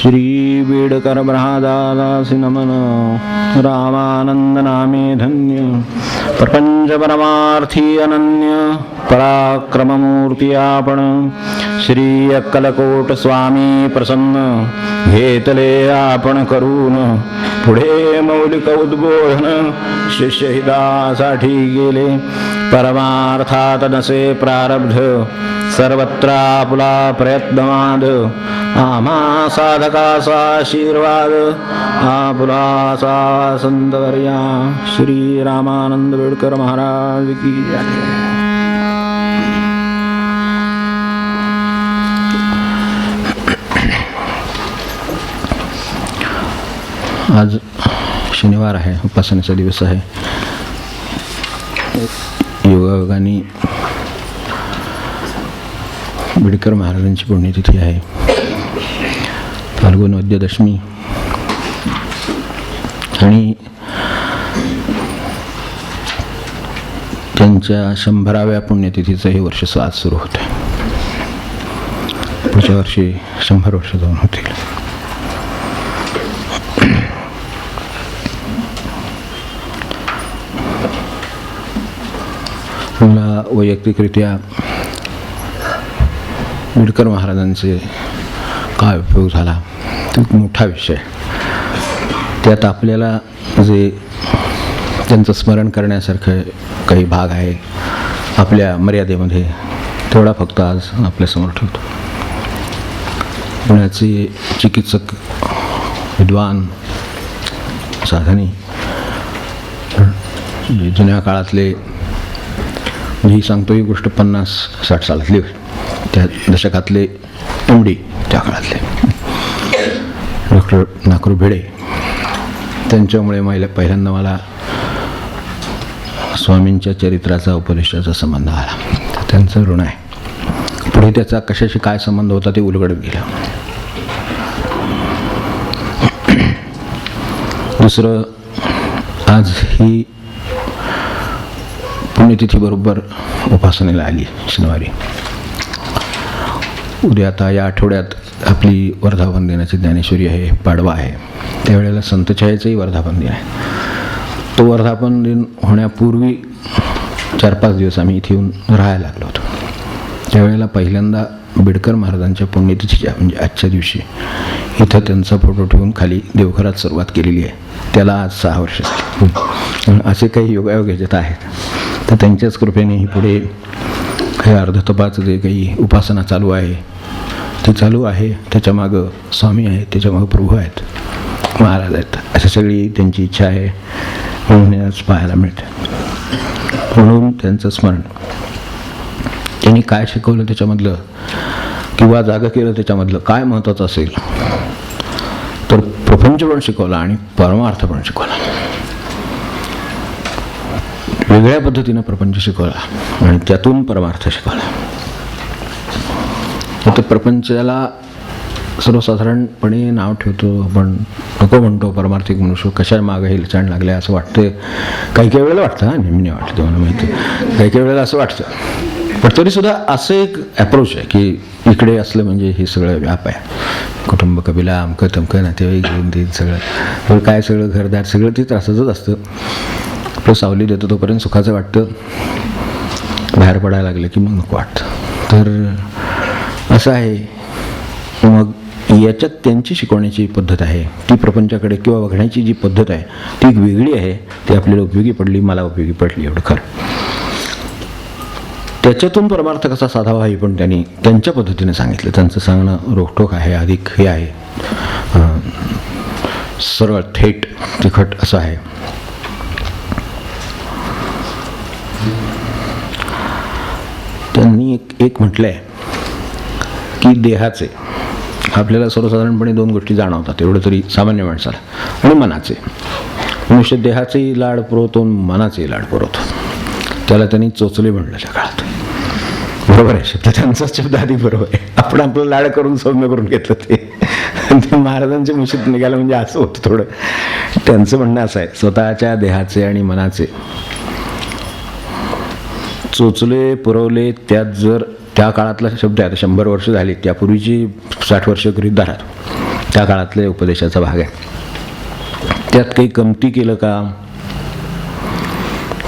श्री बीडकर ब्रहादासी नमन रामानंद नामे धन्य प्रपंच परमार्थी अनन्य पराक्रममूर्ती आपण श्री अक्कलकोट स्वामी प्रसन्न घेतले आपण करून पुढे मौलिक उद्बोधन शिष्यहितासाठी गेले परमार्थात नसे प्रारब्ध सर्वत्र आपुला प्रयत्नवाद आम्हा साधकाचा आशीर्वाद आपुलाचा संतवर्या श्री रामानंद बेडकर महाराज की जय. आज शनिवार आहे, उपासनेचा दिवस आहे. योगायोगाने बेडकर महाराजांची पुण्यतिथी आहे. फाल्गुन वद्य दशमी आणि त्यांच्या 100व्या पुण्यतिथीचं हे वर्ष आज सुरू होत आहे. पुढच्या वर्षी 100 वर्ष जाऊन होतील. मला वैयक्तिकरित्या बेडकर महाराजांचे काय उपयोग झाला तो एक मोठा विषय. त्यात आपल्याला जे त्यांचं स्मरण करण्यासारखं काही भाग आहे आपल्या मर्यादेमध्ये, तेवढा फक्त आज आपल्यासमोर ठेवतो. पुण्याचे चिकित्सक, विद्वान, साधनी, जुन्या काळातले, ही सांगतो ही गोष्ट 50-60 सालातली, त्या दशकातले एमडी, त्या काळातले डॉक्टर नाकरू भिडे, त्यांच्यामुळे पहिल्यांदा मला स्वामींच्या चरित्राचा उपदेशाचा संबंध आला. त्यांचं ऋण आहे. पुढे त्याचा कशाशी काय संबंध होता ते उलगडत गेलं. दुसरं, आज ही पुण्यतिथी बरोबर उपासनेला आली शनिवारी. उद्या आता या आठवड्यात आपली वर्धापन दिनाची ज्ञानेश्वरी आहे, पाडवा आहे. त्यावेळेला संतछायेचंही वर्धापन दिन आहे. तो वर्धापन दिन होण्यापूर्वी 4-5 दिवस आम्ही इथे येऊन राहायला लागलो होतो. त्यावेळेला पहिल्यांदा बेडकर महाराजांच्या पुण्यतिथीच्या म्हणजे आजच्या दिवशी इथं त्यांचा फोटो ठेवून खाली देवघरात सुरुवात केलेली आहे. त्याला आज 6 वर्ष झाली. असे काही योगायोग याच्यात आहेत. तर त्यांच्याच कृपेने ही पुढे हे अर्धतपाचं जे काही उपासना चालू आहे ती चालू आहे. त्याच्यामागं स्वामी आहे, त्याच्यामागं प्रभू आहेत, महाराज आहेत. अशी सगळी त्यांची इच्छा आहे म्हणून आज पाहायला मिळते. म्हणून त्यांचं स्मरण, त्यांनी काय शिकवलं त्याच्यामधलं किंवा जागं केलं त्याच्यामधलं काय महत्त्वाचं असेल तर प्रपंच पण शिकवला आणि परमार्थ पण शिकवला. वेगळ्या पद्धतीनं प्रपंच शिकवला आणि त्यातून परमार्थ शिकवला. तर प्रपंचाला सर्वसाधारणपणे नाव ठेवतो आपण, नको म्हणतो परमार्थिक मनुष्य, कशा मागं हे लिचाण लागले असं वाटतं. काही काही वेळेला वाटतं, हा नेहमी नाही वाटतं, मला माहिती. काही काही वेळेला असं वाटतं, पण तरीसुद्धा असं एक ॲप्रोच आहे की इकडे असलं म्हणजे हे सगळं व्याप आहे. कुटुंब, कबिला, अमकं तमकं, नातेवाईक, घेऊन देईन सगळं काय, सगळं घरदार सगळं ते त्रासाचंच असतं. आपलं सावली देतो तोपर्यंत सुखाचं वाटतं, बाहेर पडायला लागलं की मग नको वाटतं. तर असं आहे. मग याच्यात त्यांची शिकवण्याची पद्धत आहे, ती प्रपंचाकडे किंवा बघण्याची जी पद्धत आहे ती एक वेगळी आहे. ती आपल्याला उपयोगी पडली, मला उपयोगी पडली, एवढं खरं. त्याच्यातून परमार्थ कसा साधावा हे पण त्यांनी त्यांच्या पद्धतीने सांगितलं. त्यांचं सांगणं रोखठोक आहे, अधिक हे आहे, सरळ थेट तिखट असं आहे. त्यांनी एक म्हटलं आहे की देहाचे आपल्याला सर्वसाधारणपणे 2 गोष्टी जाणवतात, एवढं तरी सामान्य माणसाला, आणि मनाचे. मनुष्य देहाचेही लाड पुरवतो, मनाचेही लाड पुरवतो. त्याला त्यांनी चोचले म्हणलं त्या काळात. बरोबर आहे शब्द, त्यांचाच शब्द आधी बरोबर आहे. आपण आपलं लाड करून सौम्य करून घेतलं ते महाराजांच्या मुशीत निघालं म्हणजे असं होतं थोडं. त्यांचं म्हणणं असं आहे, स्वतःच्या देहाचे आणि मनाचे चोचले पुरवले. त्यात जर त्या काळातला शब्द आहे, आता 100 वर्ष झाली, त्यापूर्वीची 60 वर्ष गृहीत धरा, त्या काळातल्या उपदेशाचा भाग आहे. त्यात काही कमती केलं का,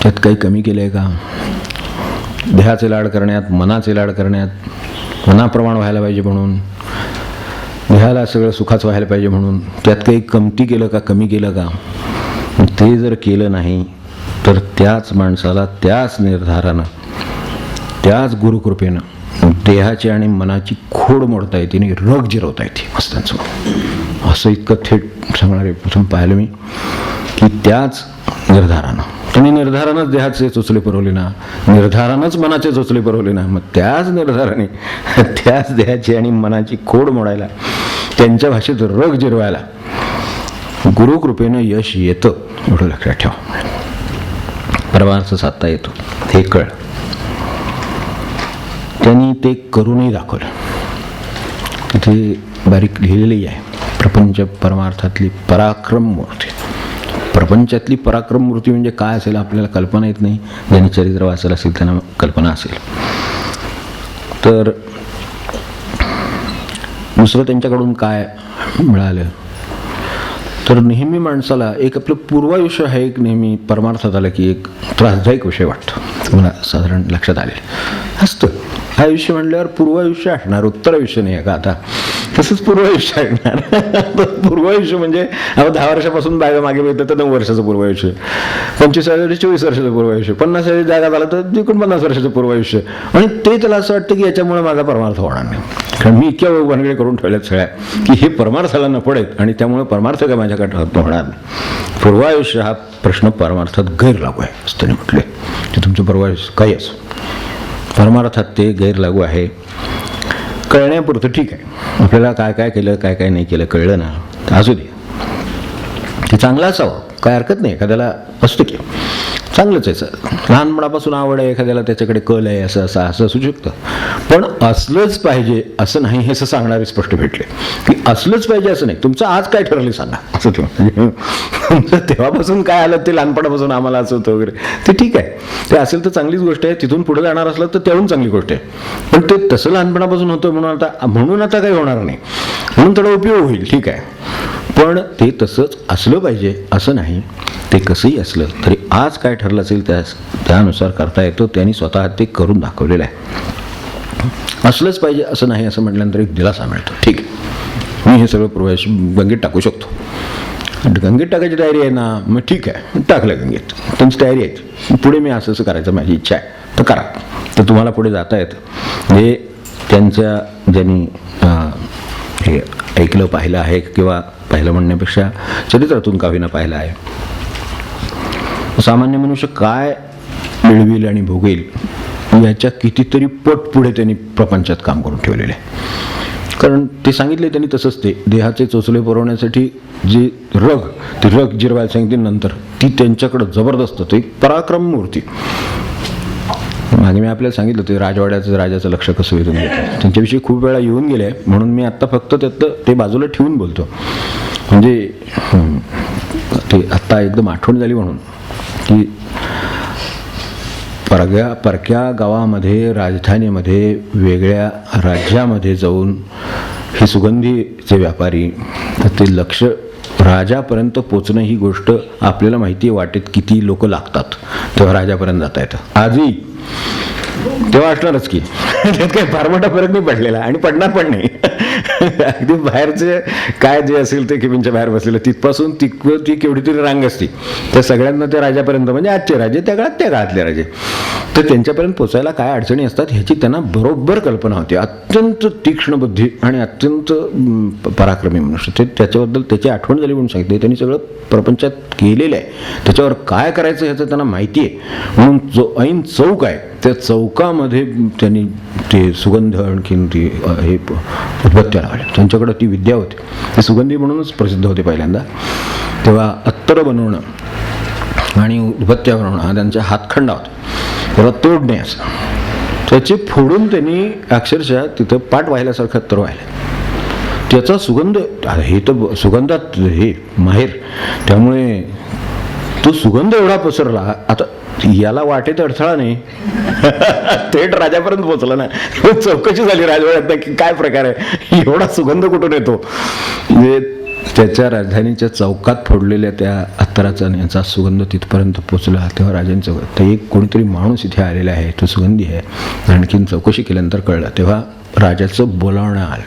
त्यात काही कमी केलं आहे का? देहाचे लाड करण्यात, मनाचे लाड करण्यात, मनाप्रमाण व्हायला पाहिजे म्हणून, देहाला सगळं सुखाचं व्हायला पाहिजे म्हणून त्यात काही कमती केलं का, कमी केलं का? ते जर केलं नाही तर त्याच माणसाला त्याच निर्धारानं, त्याच गुरुकृपेनं देहाची आणि मनाची खोड मोडता येते आणि रग जिरवता येते मस्तांचं. असं इतकं थेट सांगणारे प्रथम पाहिलं मी की त्याच निर्धारानं, त्यांनी निर्धारानंच देहाचे चोचले पुरवले ना, निर्धारानंच मनाचे चोचले पुरवले ना, मग त्याच निर्धाराने त्याच देहाची आणि मनाची खोड मोडायला, त्यांच्या भाषेत रग जिरवायला गुरुकृपेनं यश येतं, एवढं लक्षात ठेवा. परमार्थ साधता येतो हे कळ. त्यांनी ते करूनही दाखवलं. तिथे बारीक लिहिलेली आहे, प्रपंच परमार्थातली पराक्रम मूर्ती. प्रपंचातली पराक्रम मूर्ती म्हणजे काय असेल आपल्याला कल्पना येत नाही. ज्यांनी चरित्र वाचलं असेल त्यांना कल्पना असेल. तर दुसरं त्यांच्याकडून काय मिळालं तर नेहमी माणसाला एक आपलं पूर्वायुष्य आहे, एक नेहमी परमार्थात आलं की एक त्रासदायक विषय वाटतो. तुम्हाला साधारण लक्षात आलेलं असतं. आयुष्य म्हणल्यावर पूर्वायुष्य असणार, उत्तरायुष्य नाही आहे का? आता तसंच पूर्वायुष्य असणार. पूर्वायुष्य म्हणजे 10 वर्षापासून मागे बघितलं तर 9 वर्षाचं पूर्वायुष्य, 25 वर्ष 24 वर्षाचं पूर्वायुष्य, 50 वर्ष जागा झालं तर 49 वर्षाचं पूर्वायुष्य. आणि ते त्याला असं वाटतं की याच्यामुळे माझा परमार्थ होणार नाही, कारण मी इतक्या भानगडी करून ठेवल्यात सगळ्या की हे परमार्थाला न पडेत आणि त्यामुळे परमार्थ काय माझ्याकडे होणार नाही. पूर्वायुष्य हा प्रश्न परमार्थात गैरलागू आहे असं त्याने म्हटले. ते तुमचं पूर्वायुष्य काही असो, परमार्थात ते गैरलागू आहे. कळण्यापुरतं ठीक आहे, आपल्याला काय काय केलं काय काय नाही केलं कळलं ना, तर असू दे, ते चांगलं असावं, काय हरकत नाही. एखाद्याला असतं की चांगलंच आहे, लहानपणापासून आवड आहे एखाद्याला, त्याच्याकडे कल आहे, असं असं असं असू शकतं. पण असलंच पाहिजे असं नाही, हे असं सांगणारे स्पष्ट भेटले की असलंच पाहिजे असं नाही. तुमचं आज काय ठरलं सांगा, असं तुमचं तेव्हापासून काय आलं ते लहानपणापासून आम्हाला असं होतं वगैरे, ते ठीक आहे, ते असेल तर चांगलीच गोष्ट आहे. तिथून पुढे जाणार असलं तर त्याहून चांगली गोष्ट आहे. पण ते तसं लहानपणापासून होतं म्हणून आता काही होणार नाही, म्हणून थोडा उपयोग होईल, ठीक आहे. पण ते तसंच असलं पाहिजे असं नाही. ते कसंही असलं तरी आज काय ठरलं असेल त्यानुसार करता येतो. त्यांनी स्वतः ते करून दाखवलेलं आहे. असलंच पाहिजे असं नाही असं म्हटल्यानंतर एक दिलासा मिळतो. ठीक आहे, मी हे सगळं पूर्वायुष्य गंगेत टाकू शकतो. गंगेत टाकायची तयारी आहे ना, मग ठीक आहे, टाकलं गंगेत, त्यांची तयारी आहे. पुढे मी असं असं करायचं माझी इच्छा आहे तर करा. तर तुम्हाला पुढे जाता येतं. हे त्यांच्या ज्यांनी हे ऐकलं पाहिलं आहे, किंवा पाहिलं म्हणण्यापेक्षा चरित्रातून का होईना पाहिलं आहे. सामान्य मनुष्य काय मिळवेल आणि भोगेल याच्या कितीतरी पट पुढे त्यांनी प्रपंचात काम करून ठेवलेले आहे. कारण ते सांगितले त्यांनी तसंच, ते देहाचे चोचले पुरवण्यासाठी जे ती रग जिरवायला सांगितली नंतर, ती त्यांच्याकडं जबरदस्त, ते पराक्रम मूर्ती. मागे मी आपल्याला सांगितलं ते राजाचं लक्ष कसं वेधून घेतं. त्यांच्याविषयी खूप वेळा येऊन गेले, म्हणून मी आत्ता फक्त त्यातलं ते बाजूला ठेवून बोलतो. म्हणजे ते आत्ता एकदम आठवण झाली म्हणून की परक्या गावामध्ये, राजधानीमध्ये, वेगळ्या राज्यामध्ये जाऊन हे सुगंधीचे व्यापारी, ते लक्ष राजापर्यंत पोचणं ही गोष्ट आपल्याला माहिती आहे. वाटेत किती लोक लागतात तेव्हा राजापर्यंत जाता येतं. आजही तेव्हा असणारच की, त्यात काही फार मोठा फरक नाही पडलेला आणि पडणार पण नाही. अगदी बाहेरचे काय जे असेल ते केबिनच्या बाहेर बसलेलं तिथपासून ती केवढी तरी रांग असती, त्या सगळ्यांना त्या राजापर्यंत, म्हणजे आजचे राजे त्या काळातले राजे, तर त्यांच्यापर्यंत पोचायला काय अडचणी असतात ह्याची त्यांना बरोबर कल्पना होती. अत्यंत तीक्ष्ण बुद्धी आणि अत्यंत पराक्रमी मनुष्य. ते त्याच्याबद्दल त्याची आठवण झाली म्हणून सांगितले. त्यांनी सगळं प्रपंचात केलेलं आहे, त्याच्यावर काय करायचं ह्याचं त्यांना माहिती आहे. म्हणून जो ऐन चौक आहे त्या चौकामध्ये त्यांनी ते सुगंध आणखीन ती हे उदबत्त्या लावल्या. त्यांच्याकडं ती विद्या होती. ते सुगंधी म्हणूनच प्रसिद्ध होते पहिल्यांदा. तेव्हा अत्तर बनवणं आणि उदबत्त्या बनवणं हा त्यांचा हातखंडा होता. तेव्हा तोडणे असं त्याचे फोडून त्यांनी अक्षरशः तिथं पाठ वाहिल्यासारखं अत्तर वाहिलं. त्याचा सुगंध, हे तर सुगंधात हे माहेर, त्यामुळे तो सुगंध एवढा पसरला. आता याला वाटेत अडथळा नाही. थेट राजापर्यंत पोहोचला ना. चौकशी झाली राजवाड्यात की काय प्रकार आहे, एवढा सुगंध कुठून येतो. म्हणजे त्याच्या राजधानीच्या चौकात फोडलेल्या त्या अत्तराचा याचा सुगंध तिथपर्यंत पोचला. तेव्हा राजांचं तर एक कोणीतरी माणूस इथे आलेला आहे, तो सुगंधी आहे. आणखीन चौकशी केल्यानंतर कळलं. तेव्हा राजाचं बोलावणं आलं.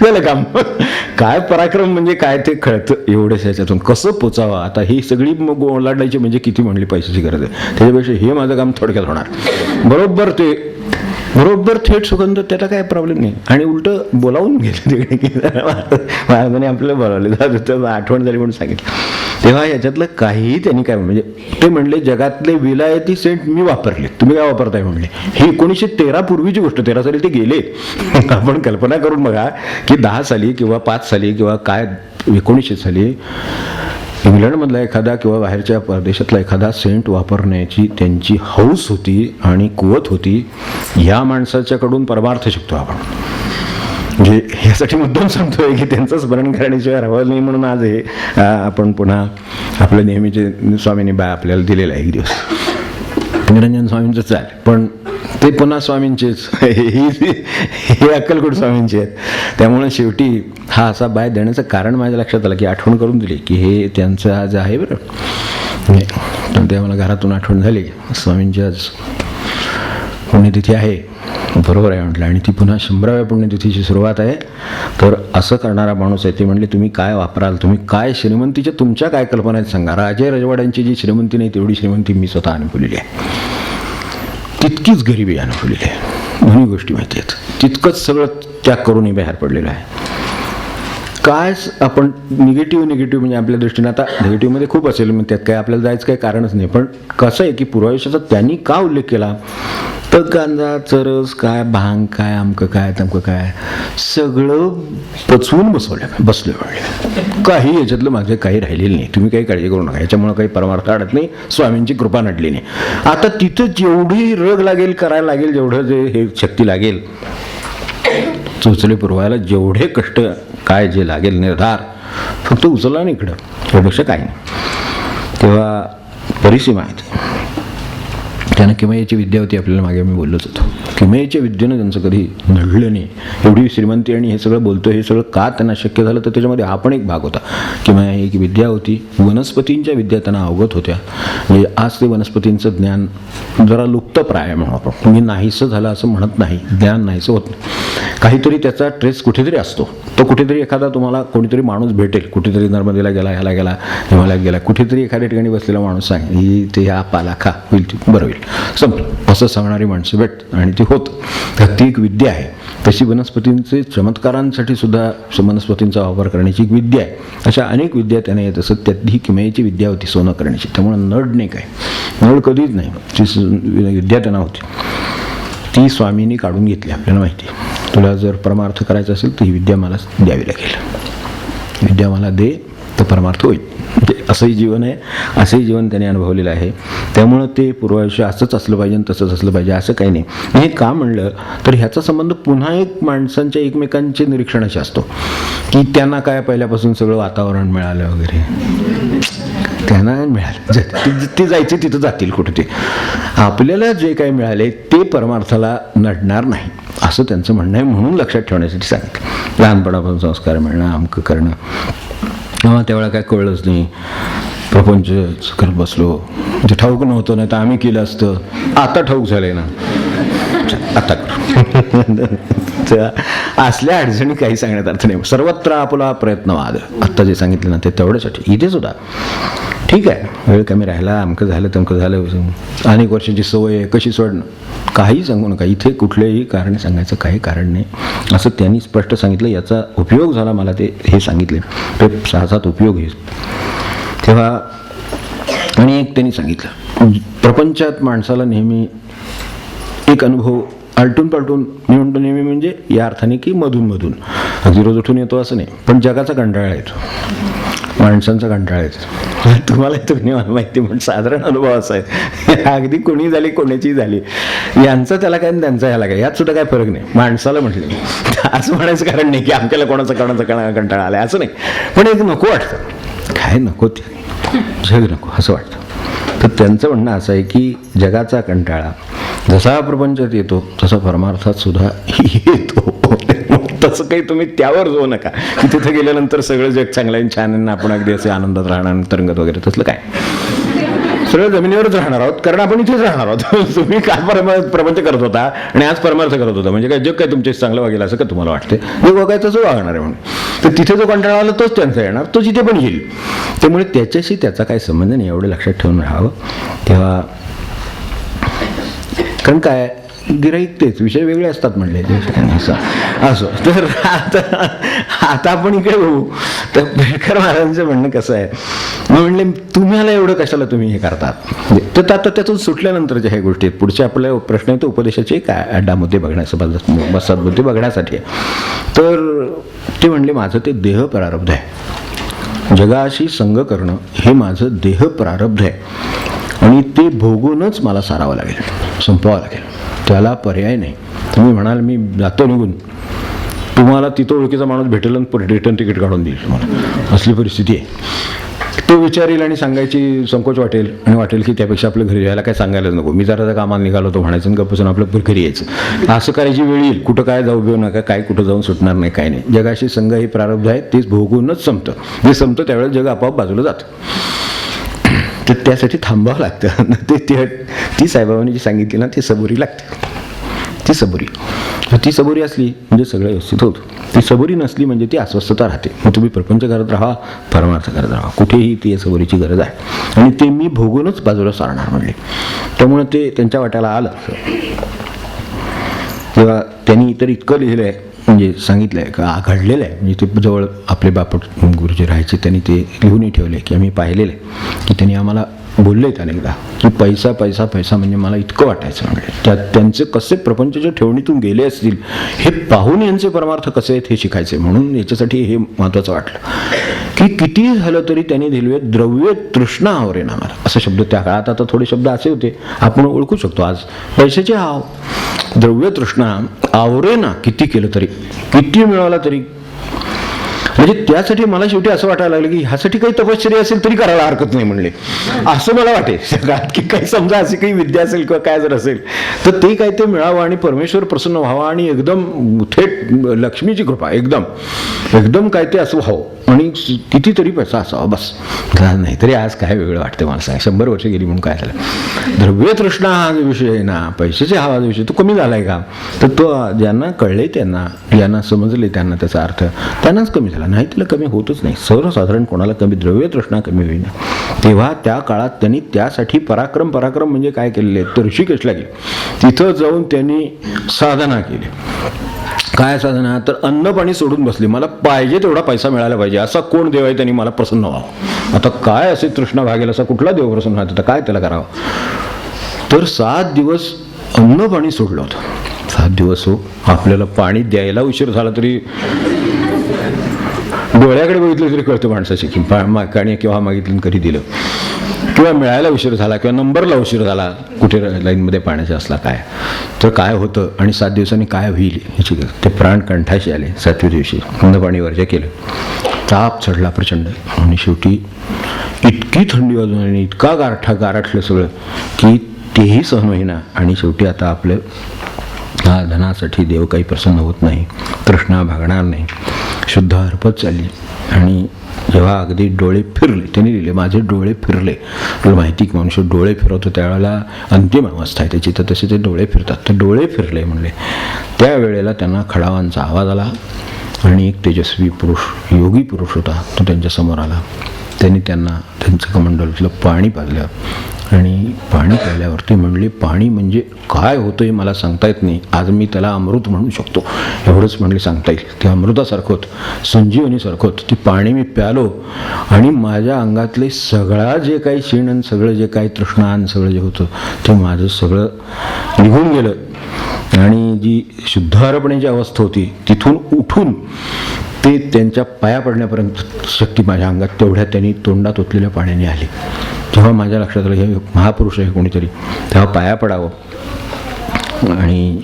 झालं काम. काय पराक्रम म्हणजे काय ते कळतं एवढ्याच ह्याच्यातून. कसं पोचावं आता ही सगळी मग ओलांडायची म्हणजे किती म्हणली पैशाची गरज आहे. त्याच्यापेक्षा हे माझं काम थोडक्यात होणार. बरोबर थेट सुगंध, त्याला काय प्रॉब्लेम नाही. आणि उलटं बोलावून घेतलं तिकडे की महाराजांनी आपल्याला बोलावले, तर आठवण झाली म्हणून सांगितलं. तेव्हा याच्यातलं काहीही त्यांनी काय म्हणजे ते म्हणले जगातले विलायती सेंट मी वापरले, तुम्ही काय वापरताय म्हणले. ही 1913 पूर्वीची गोष्ट, 13 साली ते गेले. आपण कल्पना करून बघा की 10 साली किंवा 5 साली किंवा काय 1900 साली इंग्लंडमधला एखादा किंवा बाहेरच्या परदेशातला एखादा सेंट वापरण्याची त्यांची हौस होती आणि कुवत होती. ह्या माणसाच्याकडून परमार्थ शिकतो आपण. म्हणजे ह्यासाठी मुद्दाम सांगतोय की त्यांचं स्मरण करण्याशिवाय राहावं नाही. म्हणून आज हे आपण पुन्हा आपल्या नेहमीचे स्वामींनी आपल्याला दिलेलं आहे एक दिवस. निरंजन स्वामींचंच आहे, पण ते पुन्हा स्वामींचेच. हे अक्कलकोट स्वामींचे आहेत. त्यामुळे शेवटी हा असा बाय देण्याचं कारण माझ्या लक्षात आलं की आठवण करून दिली की हे त्यांचं आज आहे बरं. पण ते मला घरातून आठवण झाली स्वामींची आज पुण्यतिथी आहे. बरोबर आहे म्हटलं. आणि ती पुन्हा 100व्या पुण्यतिथीची सुरुवात आहे. तर असं करणारा माणूस आहे. ते म्हणले तुम्ही काय वापराल, तुम्ही काय श्रीमंतीच्या तुमच्या काय कल्पना आहेत सांगा. राजे रजवाड्यांची जी श्रीमंती नाही तेवढी श्रीमंती मी स्वतः अनुभवलेली आहे. तितकीच गरिबी अनुभवलेली आहे. दोन्ही गोष्टी माहिती आहेत. तितकंच सगळं त्याग करूनही बाहेर पडलेलं आहे. काय आपण निगेटिव्ह म्हणजे आपल्या दृष्टीने आता निगेटिव्हमध्ये खूप असेल, मग त्यात काय आपल्याला जायचं काही कारणच नाही. पण कसं आहे की पूर्वायुष्याचा त्यांनी का उल्लेख केला तर गांजा चरस काय भांग काय अमकं काय तमकं काय सगळं पचवून बसले वळले. काही याच्यातलं माझं काही राहिलेलं नाही. तुम्ही काही काळजी करू नका, याच्यामुळे काही परमार्थ अडत नाही, स्वामींची कृपा नडली नाही. आता तिथं जेवढी रग लागेल करायला लागेल, जेवढं जे हे शक्ती लागेल चोचले पुरवायला, जेवढे कष्ट काय जे लागेल निर्धार फक्त उचलला नाही इकडं, त्यापेक्षा काही नाही. तेव्हा परिसीमा आहे. त्यानं किमयेची विद्या होती. आपल्याला मागे मी बोललोच होतो. किमयेच्या विद्येनं त्यांचं कधी नडलं नाही. एवढी श्रीमंती आणि हे सगळं बोलतो, हे सगळं का त्यांना शक्य झालं तर त्याच्यामध्ये हा पण एक भाग होता. किमया ही एक विद्या होती. वनस्पतींच्या विद्या त्यांना अवगत होत्या. म्हणजे आज ते वनस्पतींचं ज्ञान जरा लुप्तप्राय म्हणून आपण, मी नाहीसं झालं असं म्हणत नाही, ज्ञान नाहीसं होत नाही. काहीतरी त्याचा ट्रेस कुठेतरी असतो. तो कुठेतरी एखादा तुम्हाला कोणीतरी माणूस भेटेल, कुठेतरी नर्मदेला गेला, ह्याला गेला, हिमालयात गेला, कुठेतरी एखाद्या ठिकाणी बसलेला माणूस सांग ही ते हा पाला खा, होईल बरं होईल, संपलं असं सांगणारी माणसं भेट आणि ती होत. ती एक विद्या आहे. तशी वनस्पतींचे चमत्कारांसाठी सुद्धा वनस्पतींचा वापर करण्याची एक विद्या आहे. अशा अनेक विद्या त्याने येत असत. त्यातली किमयेची विद्या होती सोनं करण्याची. त्यामुळे नड नाही, काय नड कधीच नाही. ती विद्या त्यांना होती. ती स्वामींनी काढून घेतली. आपल्याला माहिती आहे तुला जर परमार्थ करायचा असेल तर ही विद्या मला द्यावी लागेल. विद्या मला दे तर परमार्थ होईल. असंही जीवन आहे, असंही जीवन त्याने अनुभवलेलं आहे. त्यामुळं ते पूर्वायुष्य असंच असलं पाहिजे आणि तसंच असलं पाहिजे असं काही नाही. हे का म्हणलं तर ह्याचा संबंध पुन्हा एक माणसांच्या एकमेकांचे निरीक्षणाशी असतो की त्यांना काय पहिल्यापासून सगळं वातावरण मिळालं वगैरे, त्यांना मिळालं ते जायचे तिथं जातील कुठे. ते आपल्याला जे काही मिळाले ते परमार्थाला नडणार नाही असं त्यांचं म्हणणं आहे. म्हणून लक्षात ठेवण्यासाठी सांगितलं. लहानपणापासून संस्कार मिळणं, अमकं करणं. त्यावेळेला काय कळलंच नाही, प्रपंच करत बसलो. ते ठाऊक नव्हतं, नाही तर आम्ही केलं असतं. आता ठाऊक झालंय ना, आता करू. असल्या अडचणी काही सांगण्यात अर्थ नाही. सर्वत्र आपला प्रयत्नवाद, आत्ता जे सांगितलं ना ते तेवढ्यासाठी. इथेच होता ठीक आहे, वेळ कमी राहिला, अमकं झालं तमकं झालं, अनेक वर्षाची सवय आहे, कशी सोडणं, काही सांगू नका. इथे कुठलेही कारण सांगायचं काही कारण नाही असं त्यांनी स्पष्ट सांगितलं. याचा उपयोग झाला मला ते हे सांगितले. ते 6-7 उपयोग हे. तेव्हा आणि एक त्यांनी सांगितलं प्रपंचात माणसाला नेहमी एक अनुभव आलटून पालटून, मी म्हणतो नेहमी म्हणजे या अर्थाने की मधून अगदी रोज उठून येतो असं नाही, पण जगाचा कंटाळा येतो, माणसांचा कंटाळा येतो. तुम्हाला येतो की नाही मला माहिती, पण साधारण अनुभव असा आहे. अगदी कोणी झाली कोणाची झाली, यांचं त्याला काय आणि त्यांचा ह्याला काय, यात सुद्धा काय फरक नाही. माणसाला म्हटलं असं म्हणायचं कारण नाही की आमच्याला कोणाचा कंटाळा आलाय असं नाही, पण एक नको वाटतं. काय नको ते जग नको असं वाटतं. तर त्यांचं म्हणणं असं आहे की जगाचा कंटाळा जसा प्रपंचात येतो तसा परमार्थात सुद्धा येतो. तसं काही तुम्ही त्यावर जाऊ नका की तिथे गेल्यानंतर सगळं जग चांगलं आहे, छान आहे, आपण अगदी असे आनंदात राहणार, तरंगत वगैरे, तसलं काय. सगळं जमिनीवरच राहणार आहोत, कारण आपण इथेच राहणार आहोत. तुम्ही काल प्रपंच करत होता आणि आज परमार्थ करत होता, म्हणजे काय जग काय तुमचे चांगलं वागेल असं का तुम्हाला वाटते? जे बघायचं जो वागणार आहे म्हणून. तर तिथे जो कंटाळा आला तोच त्यांचा येणार, तो जिथे पण येईल. त्यामुळे त्याच्याशी त्याचा काही संबंध नाही, एवढं लक्षात ठेवून राहावं. तेव्हा कारण काय गिराईक तेच, विषय वेगळे असतात म्हणले असं. तर आता आपण इकडे बघू तर पेडकर महाराजांचं म्हणणं कसं आहे, मग म्हणले तुम्हाला एवढं कशाला तुम्ही हे करतात. तर आता त्यातून सुटल्यानंतरच्या ह्या गोष्टी पुढचे आपल्या प्रश्न येतो उपदेशाचे काय अड्डा मुद्दे बघण्यासाठी, बसतात मुद्दे बघण्यासाठी. तर ते म्हणले माझं ते देह प्रारब्ध आहे, जगाशी संग करणं हे माझं देह प्रारब्ध आहे आणि ते भोगूनच मला सारावं लागेल, संपवावं लागेल, त्याला पर्याय नाही. तुम्ही म्हणाल मी जातो निघून, तुम्हाला तिथं ओळखीचा माणूस भेटेल आणि रिटर्न तिकीट काढून देईल तुम्हाला, असली परिस्थिती आहे. तो विचारेल आणि सांगायची संकोच वाटेल आणि वाटेल की त्यापेक्षा आपलं घरी यायला काय सांगायलाच नको, मी जरा कामाला निघालो होतो म्हणायचं आणि गप्पून आपलं घरी यायचं. असं करायची वेळ येईल, कुठं काय जाऊ घेऊ नका, काय कुठं जाऊन सुटणार नाही, काय नाही. जगाशी संघ हे प्रारब्ध आहे, तेच भोगूनच संपतं. जे संपतं त्यावेळेस जग आपोआप बाजूला जातं. तर त्यासाठी थांबावं लागतं. ती साईबाबांनी जी सांगितली ना ती सबुरी लागते, ती सबुरी असली म्हणजे सगळं व्यवस्थित होतं. ती सबुरी नसली म्हणजे ती अस्वस्थता राहते. मग तुम्ही प्रपंच करत राहा, परमार्थ करत राहा, कुठेही ती सबुरीची गरज आहे आणि ते मी भोगूनच बाजूला सारणार म्हणले. त्यामुळे ते त्यांच्या वाट्याला आलं. तेव्हा त्यांनी तर इतकं लिहिलं आहे, म्हणजे सांगितलं आहे का घडलेलं आहे, म्हणजे ते जवळ आपले बापट गुरुजी राहायचे, त्यांनी ते लिहूनही ठेवले की आम्ही पाहिलेलं आहे की त्यांनी आम्हाला बोलले त्याने एकदा की पैसा पैसा पैसा म्हणजे मला इतकं वाटायचं. म्हणजे त्यांचे कसे प्रपंचाच्या ठेवणीतून गेले असतील हे पाहून यांचे परमार्थ कसे आहेत हे शिकायचे. म्हणून याच्यासाठी हे महत्त्वाचं वाटलं की किती झालं तरी त्यांनी दिलवे द्रव्य तृष्णा आवरे ना मला, असा शब्द त्या काळात, आता थोडे शब्द असे होते आपण ओळखू शकतो आज. पैशाचे हाव, द्रव्य तृष्णा आवरे ना, किती केलं तरी, किती मिळाला तरी. म्हणजे त्यासाठी मला शेवटी असं वाटायला लागलं की ह्यासाठी काही तपश्चर्या असेल तरी करायला हरकत नाही म्हणले, असं मला वाटेल. सगळ्यात की काही समजा अशी काही विद्या असेल किंवा काय जर असेल तर ते काय ते मिळावं आणि परमेश्वर प्रसन्न व्हावा आणि एकदम थेट लक्ष्मीची कृपा एकदम काय ते असं व्हावं आणि कितीतरी पैसा असावा बस. नाही तरी आज काय वेगळं वाटतं मला सांग, 100 वर्ष गेली म्हणून काय झालं. द्रव्य तृष्णा हा विषय आहे ना, पैशाचे हा विषय तो कमी झालाय का, तर तो ज्यांना कळले, त्यांना ज्यांना समजले त्यांना त्याचा अर्थ, त्यांनाच कमी झाला, नाही तिला कमी होतच नाही. सर्वसाधारण कोणाला कमी द्रव्य तृष्णा कमी होईना. तेव्हा त्या काळात त्यांनी त्यासाठी पराक्रम म्हणजे काय केलेले, तर ऋषिकेशला गेले, तिथं जाऊन त्यांनी साधना केली. काय साधना, तर अन्न पाणी सोडून बसले, मला पाहिजे तेवढा पैसा मिळाला पाहिजे असा कोण देव आहे त्यांनी मला प्रसन्न व्हावं. आता काय असे तृष्णा भागेल असा कुठला देव प्रसन्न व्हायचा, तर काय त्याला करावं. तर 7 दिवस अन्न पाणी सोडलं होतं. 7 दिवस हो, आपल्याला पाणी द्यायला उशीर झाला तरी डोळ्याकडे बघितलं तरी कळतं माणसाची की पाणी केव्हा मागितलं कधी दिलं, किंवा मिळायला उशीर झाला किंवा नंबरला उशीर झाला कुठे लाईनमध्ये पाण्याचा असला काय तर काय होतं आणि 7 दिवसांनी काय होईल ह्याची ते प्राण कंठाशी आले. 7व्या दिवशी अन्न पाणी वर्ज्य केलं, ताप चढला प्रचंड आणि शेवटी इतकी थंडी वाजून आणि इतका गारठलं सगळं की तेही सहन होईना आणि शेवटी आता आपलं हा धनासाठी देव काही प्रसन्न होत नाही, तृष्णा भागणार नाही, शुद्ध अर्पत चालली. आणि जेव्हा अगदी डोळे फिरले, त्यांनी लिहिले माझे डोळे फिरले. तुला माहिती की मनुष्य डोळे फिरवतो त्यावेळेला अंतिम अवस्था आहे त्याची, तर तसे ते डोळे फिरतात. तर डोळे फिरले म्हणले, त्यावेळेला त्यांना खडावांचा आवाज आला आणि एक तेजस्वी पुरुष, योगी पुरुष होता, तो त्यांच्यासमोर आला. त्यांनी त्यांना त्यांचं कमंडलूतलं पाणी पाजलं आणि पाणी प्यायल्यावरती म्हणले पाणी म्हणजे काय होतं हे मला सांगता येत नाही, आज मी त्याला अमृत म्हणू शकतो एवढंच म्हणले सांगता येईल. ते अमृतासारखं होतं, संजीवनीसारखं होतं. ती पाणी मी प्यालो आणि माझ्या अंगातले सगळा जे काही क्षीण आणि सगळं जे काही तृष्णान सगळं जे होतं ते माझं सगळं निघून गेलं आणि जी शुद्धारपणाची अवस्था होती तिथून उठून ते त्यांच्या पाया पडण्यापर्यंत शक्ती माझ्या अंगात तेवढ्या त्यांनी तोंडात ओतलेल्या पाण्याने आली. तेव्हा माझ्या लक्षात आलं हे महापुरुष आहे कोणीतरी, तेव्हा पाया पडावं आणि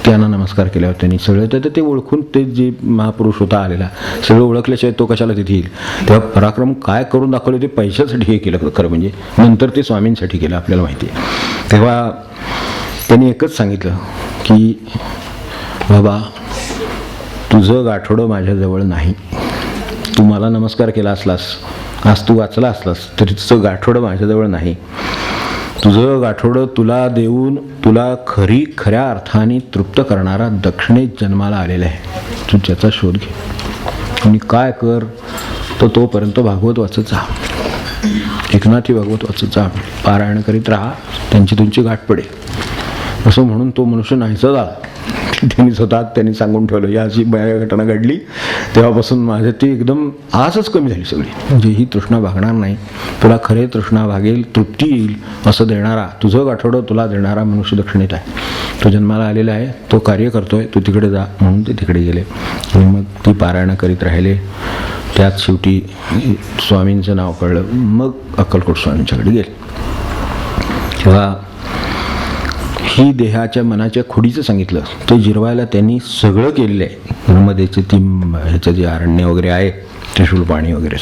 त्यांना नमस्कार केल्यावर त्यांनी सगळं तर ते ओळखून ते जे महापुरुष होता आलेला सगळं ओळखल्याशिवाय तो कशाला तिथे येईल. तेव्हा पराक्रम काय करून दाखवले ते पैशासाठी हे केलं खरं म्हणजे, नंतर ते स्वामींसाठी केलं आपल्याला माहिती आहे. तेव्हा त्यांनी एकच सांगितलं की बाबा तुझं गाठोडं माझ्याजवळ नाही. तू मला नमस्कार केला असलास, आज तू वाचला असलास तरी तुझं गाठोडं माझ्याजवळ नाही. तुझं गाठोडं तुला देऊन तुला खऱ्या अर्थाने तृप्त करणारा दक्षिणेत जन्माला आलेला आहे. तू त्याचा शोध घे आणि काय कर तर तोपर्यंत भागवत वाचत जा, एकनाथी भागवत वाचत जा, पारायण करीत राहा, त्यांची तुमची गाठ पडेल. असं म्हणून तो मनुष्य नाहीसा झाला. त्यांनी सांगून ठेवलं या अशी घटना घडली, तेव्हापासून माझे ती एकदम आसच कमी झाली सगळी. म्हणजे ही तृष्णा भागणार नाही, तुला खरे तृष्णा भागेल, तृप्ती येईल असं देणारा, तुझं गाठोडं तुला देणारा मनुष्य दक्षिणेत आहे. तो जन्माला आलेला आहे, तो कार्य करतोय, तू तिकडे जा म्हणून ते तिकडे गेले. आणि मग ती पारायणं करीत राहिले. त्यात शेवटी स्वामींचं नाव कळलं. मग अक्कलकोट स्वामींच्याकडे गेले. तेव्हा ही देहाच्या मनाच्या खोडीचं सांगितलं, ते जिरवायला त्यांनी सगळं केलेलं आहे. नर्मदेचे ती ह्याचं जे अरण्य वगैरे आहे, त्रिशूल पाणी वगैरे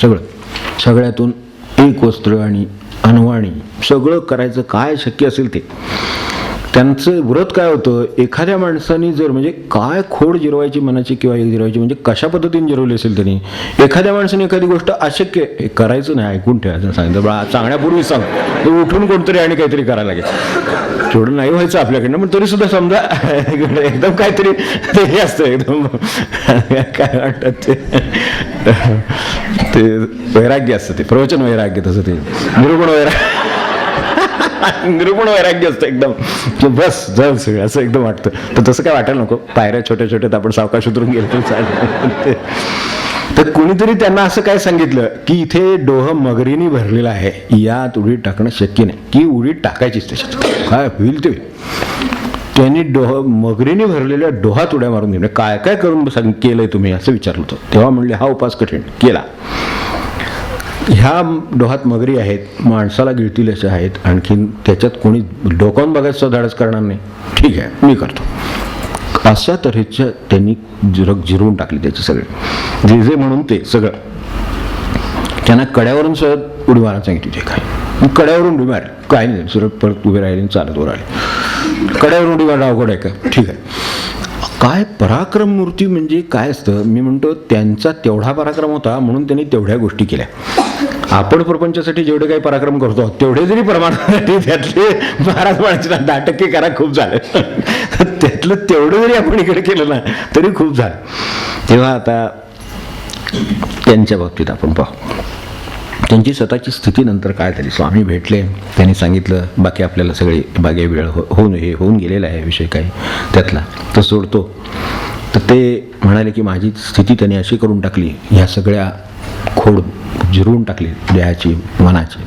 सगळ्यातून एक वस्त्र आणि अनवाणी सगळं करायचं काय शक्य असेल ते. त्यांचं व्रत काय होतं, एखाद्या माणसाने जर म्हणजे काय खोड जिरवायची मनाची किंवा एक जिरवायची म्हणजे कशा पद्धतीने जिरवली असेल त्यांनी. एखाद्या माणसाने एखादी गोष्ट अशक्य हे करायचं नाही, ऐकून ठेवायचं, सांगितलं बा सांगण्यापूर्वी सांग, उठून कोणतरी आणि काहीतरी करायला लागेल. तेवढं नाही व्हायचं आपल्याकडनं, पण तरी सुद्धा समजा एकदम काहीतरी ते असतं एकदम काय वाटत ते वैराग्य असतं, ते प्रवचन वैराग्य, तसं ते निरूपण वैराग्य असतं एकदम, की बस जाऊ सगळं असं एकदम वाटतं. तर तसं काय वाटायला नको, पायऱ्या छोट्या छोट्यात आपण सावकाश उतरून गेलो तर चालेल. तर कोणीतरी त्यांना असं काय सांगितलं की इथे डोह मगरीने भरलेला आहे, यात उडीत टाकणं शक्य नाही, की उडीत टाकायचीच त्याच्यात, काय होईल ते. त्यांनी मगरीने भरलेल्या डोहात उड्या मारून दिल्या. काय काय करून केलंय तुम्ही असं विचारलं होतं. तेव्हा म्हणले हा उपास कठीण केला. ह्या डोहात मगरी आहेत, माणसाला गिळतील असे आहेत, आणखीन त्याच्यात कोणी डोकावून बघायचं धाडस करणार नाही, ठीक आहे मी करतो. अशा तऱ्हेच्या त्यांनी जिरवून टाकली त्याचे सगळे जे जे म्हणून ते सगळं. त्यांना कड्यावरून सहज उडी मारायला सांगितली. ते काय कड्यावरून उडी मारली, काय नाही, सरळ परत उभे राहिले, चालत वर आले. कड्यावरून उडी मारणं अवघड आहे का, ठीक आहे. काय पराक्रम मूर्ती म्हणजे काय असतं, मी म्हणतो त्यांचा तेवढा पराक्रम होता म्हणून त्यांनी तेवढ्या गोष्टी केल्या. आपण प्रपंचासाठी जेवढे काही पराक्रम करतो तेवढे जरी प्रमाणासाठी त्यातले महाराज म्हणायचे 10% करा, खूप झालं. त्यातलं तेवढं जरी आपण इकडे केलं ना तरी खूप झालं. तेव्हा आता त्यांच्या बाबतीत आपण पाहू त्यांची स्वतःची स्थिती नंतर काय झाली. स्वामी भेटले, त्यांनी सांगितलं बाकी आपल्याला सगळे बागे वेळ होऊन गेलेला आहे विषय काही त्यातला तो सोडतो. तर ते म्हणाले की माझी स्थिती त्यांनी अशी करून टाकली, ह्या सगळ्या खोड जिरवून टाकली देहाची मनाची,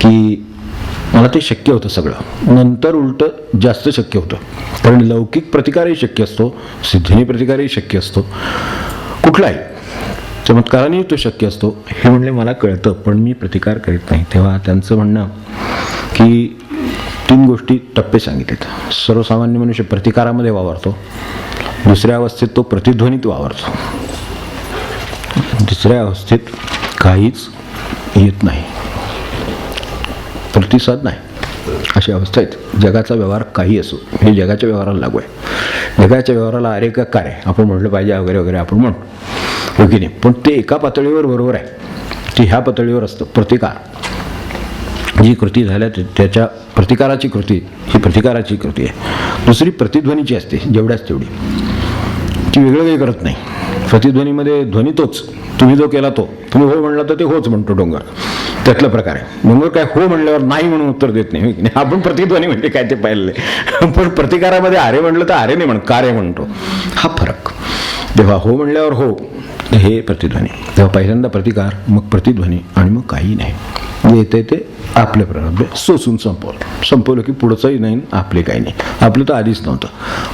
की मला ते शक्य होतं सगळं. नंतर उलटं जास्त शक्य होतं, कारण लौकिक प्रतिकारही शक्य असतो, सिद्धीनी प्रतिकारही शक्य असतो, कुठलाही चमत्काराने तो शक्य असतो. हे म्हणले मला कळतं पण मी प्रतिकार करीत नाही. तेव्हा त्यांचं म्हणणं की 3 गोष्टी टप्पे सांगितलेत. सर्वसामान्य मनुष्य प्रतिकारामध्ये वावरतो, दुसऱ्या अवस्थेत तो प्रतिध्वनीत वावरतो, तिसऱ्या अवस्थेत काहीच येत नाही, प्रतिसाद नाही, अशी अवस्था आहेत. जगाचा व्यवहार काही असो, हे जगाच्या व्यवहाराला लागू आहे. जगाच्या व्यवहाराला अरे का काय आपण म्हटलं पाहिजे वगैरे वगैरे आपण म्हणतो, हो की नाही. पण ते एका पातळीवर बरोबर आहे, ती ह्या पातळीवर असतं. प्रतिकार जी कृती झाल्या त्याच्या प्रतिकाराची कृती ही प्रतिकाराची कृती आहे. दुसरी प्रतिध्वनीची असते, जेवढ्याच तेवढी, ती वेगळं काही करत नाही. प्रतिध्वनीमध्ये ध्वनी तोच, तुम्ही जो केला तो, तुम्ही हो म्हणला तर ते होच म्हणतो डोंगर, त्यातला प्रकार आहे. डोंगर काय हो म्हणल्यावर नाही म्हणून उत्तर देत नाही. आपण प्रतिध्वनी म्हणजे काय ते पाहिलं, पण प्रतिकारामध्ये आरे म्हणलं तर आरे नाही म्हणत, कार्य म्हणतो, हा फरक. तेव्हा हो म्हणल्यावर हो हे प्रतिध्वनी, तेव्हा पहिल्यांदा प्रतिकार, मग प्रतिध्वनी, आणि मग काही नाही. जे येते ते आपले प्रारब्ध सोसून संपवलं की पुढचंही नाही, आपले काही नाही, आपलं तर आधीच नव्हतं.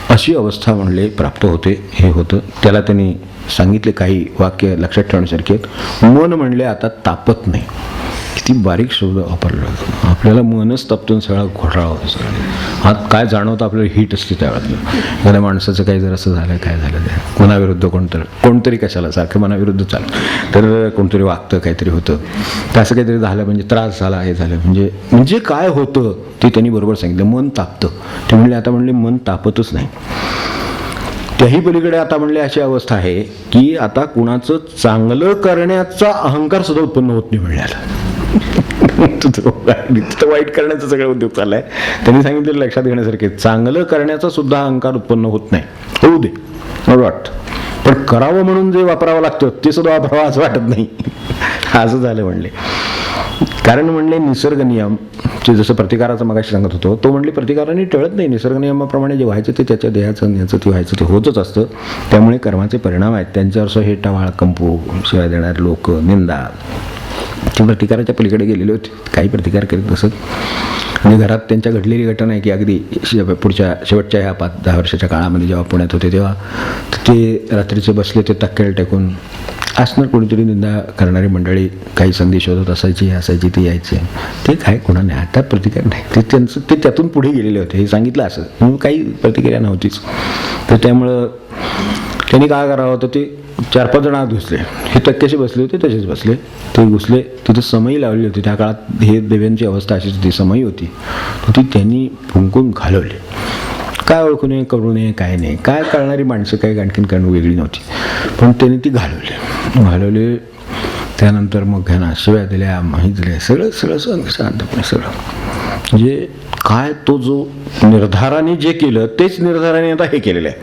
अशी अवस्था म्हणले प्राप्त होते. हे होतं. त्याला त्यांनी सांगितले काही वाक्य लक्षात ठेवण्यासारखे आहेत. मन म्हणले आता तापत नाही, किती बारीक शब्द वापरला जातो. आपल्याला मनच तपतून सगळा घोटाळा होतो. सगळं हात काय जाणवतं आपल्याला हीट असते त्यावेळेला. एखाद्या माणसाचं काही जर असं झालं, काय झालं ते मनाविरुद्ध कोणतरी कशाला सारखं मनाविरुद्ध चालतं, तर कोणतरी वागतं, काहीतरी होतं, तर असं काहीतरी झालं म्हणजे त्रास झाला, हे झालं म्हणजे काय होतं ते त्यांनी बरोबर सांगितलं. मन तापतं. ते म्हणले आता म्हणले मन तापतच नाही. त्याही पलीकडे आता म्हणले अशी अवस्था आहे की आता कुणाचं चांगलं करण्याचा अहंकार सुद्धा उत्पन्न होत नाही म्हणले. आता वाईट करण्याचा सगळा उद्योग चाललाय. त्यांनी सांगितलेलं लक्षात घेण्यासारखे, चांगलं करण्याचा सुद्धा अहंकार उत्पन्न होत नाही. होऊ दे मला वाटतं, पण करावं म्हणून जे वापरावं लागतं ते सुद्धा वापरावं असं वाटत नाही. असं झालं म्हणले. कारण म्हणले निसर्ग नियम जे जसं प्रतिकाराचं मगाशी सांगत होतो, तो म्हणले प्रतिकाराने टळत नाही. निसर्ग नियमाप्रमाणे जे व्हायचं ते त्याच्या देहाचं न्यायचं ते व्हायचं ते होतच असतं. त्यामुळे कर्माचे परिणाम आहेत त्यांच्यावर हे टवाळ कंपू शिवाय देणारे लोक, निंदा, ते प्रतिकाराच्या पलीकडे गेलेले होते. काही प्रतिकार करीत बसत. म्हणजे घरात त्यांच्या घडलेली घटना आहे की अगदी शेवटच्या ह्या 5-10 वर्षाच्या काळामध्ये जेव्हा पुण्यात होते तेव्हा ते रात्रीचे बसले, ते तक्क्याला टेकून असणार कोणीतरी निंदा करणारी मंडळी काही संधी शोधत असायची ती यायची. ते काय कोणा नाही. आता प्रतिकार नाही. ते त्यांचं ते त्यातून पुढे गेलेले होते. हे सांगितलं असं म्हणून काही प्रतिक्रिया नव्हतीच. तर त्यामुळं त्यांनी काय करावं होतं, ते 4-5 जण आत घुसले. हे तक्क्याशी बसले होते, तसेच बसले. ते घुसले. तिथं समई लावली होती. त्या काळात हे देव्यांची अवस्था अशीच होती. समई होती. ती त्यांनी फुंकून घालवली. काय ओळखू नये, करू नये, काय नाही, काय कळणारी माणसं काही आणखीन करणं वेगळी नव्हती, पण त्यांनी ती घालवली. त्यानंतर मग ह्यांना शिव्या दिल्या, माहीत दिल्या, सगळं शांतपणे सगळं. म्हणजे काय तो जो निर्धाराने जे केलं तेच निर्धाराने आता हे केलेलं आहे.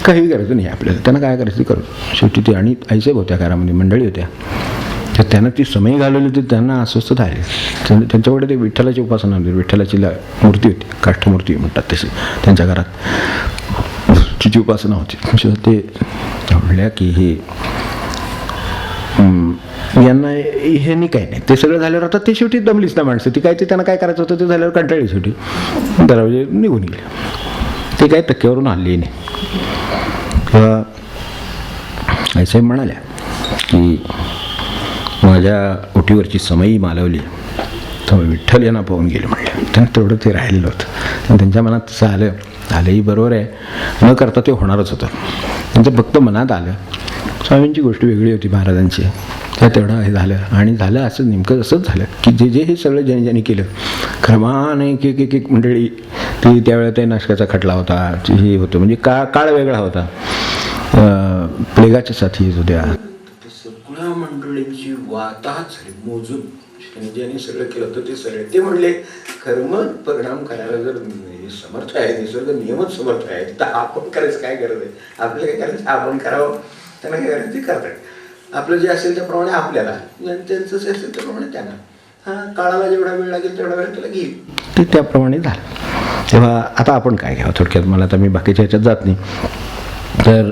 काही करायचं नाही आपल्याला. त्यांना काय करायचं ते करू. शेवटी ते आणि आईसाहेब होत्या घरामध्ये, मंडळी होत्या, तर त्यांना ती समई घालवली होती. त्यांना अस्वस्थता आली. त्यांच्याकडे ते विठ्ठलाची उपासना होती. विठ्ठलाची मूर्ती होती, काष्ठमूर्ती म्हणतात तशी त्यांच्या घरात. तिची उपासना होती. ते म्हणल्या की हे यांना हे नाही काही नाही. ते सगळं झाल्यावर आता ते शेवटी दमलीच ना माणसं. ती काय ते त्यांना काय करायचं होतं ते झाल्यावर कंटाळली शेवटी. दरवाजे निघून गेले. ते काही टक्क्यावरून हल्ली नाही. तेव्हा आईसाहेब म्हणाल्या की माझ्या ओटीवरची समई मालवली तर विठ्ठल यांना पाहून गेले म्हणले. त्यांना तेवढं ते राहिलेलं होतं. त्यांच्या मनात तसं आलंही बरोबर आहे. न करता ते होणारच होतं. त्यांचं फक्त मनात आलं. स्वामींची गोष्ट वेगळी होती महाराजांची. त्या तेवढं हे झालं आणि झालं असं नेमकं असंच झालं की जे हे सगळं ज्यांनी केलं क्रमाने एक मंडळी ती त्यावेळेला ते नाशकाचा खटला होता, हे होतं म्हणजे काळ वेगळा होता. प्लेगाच्या साथी येत होत्या. सगळ्या मंडळींची वाताहत झाली मोजून. ज्यांनी सगळं केलं होतं ते सगळे ते म्हणले कर्म परिणाम करायला जर समर्थ आहे, निसर्ग नियमच समर्थ आहे, तर आपण करायचं काय गरज आहे. आपलं काय करायचं आपण करावं, त्यांना काय करायचं ते करतात. आपलं जे असेल त्याप्रमाणे आपल्याला, त्यांचं जे असेल त्याप्रमाणे त्यांना. काळाला जेवढा वेळ लागेल तेवढा वेळ त्याला घेईल. ते त्याप्रमाणे झालं. तेव्हा आता आपण काय घ्यावं थोडक्यात. मला आता मी बाकीच्या ह्याच्यात जात नाही. तर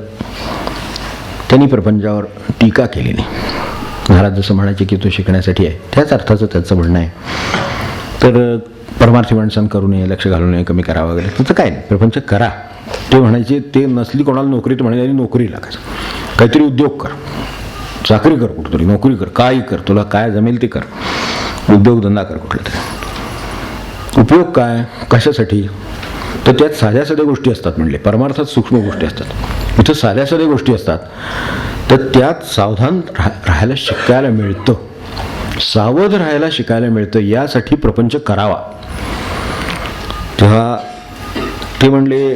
त्यांनी प्रपंचावर टीका केली नाही. महाराज जसं म्हणायचे की तो शिकण्यासाठी आहे, त्याच अर्थाचं त्याचं म्हणणं आहे. तर परमार्थी माणसानं करू नये, लक्ष घालू नये, कमी करावं वगैरे त्याचं काय नाही. प्रपंच करा ते म्हणायचे. ते नसली कोणाला नोकरी तर म्हणायची नोकरी लागायचं. काहीतरी उद्योग कर, चाकरी कर, कुठंतरी नोकरी कर, काही कर, तुला काय जमेल ते कर, उद्योगधंदा कर कुठला तरी. उपयोग काय, कशासाठी, तर त्यात साध्या साध्या गोष्टी असतात म्हणले. परमार्थात सूक्ष्म गोष्टी असतात. इथं साध्या साध्या गोष्टी असतात. तर त्यात सावधान राहायला शिकायला मिळतं, सावध राहायला शिकायला मिळतं. यासाठी प्रपंच करावा. तेव्हा ते म्हणले,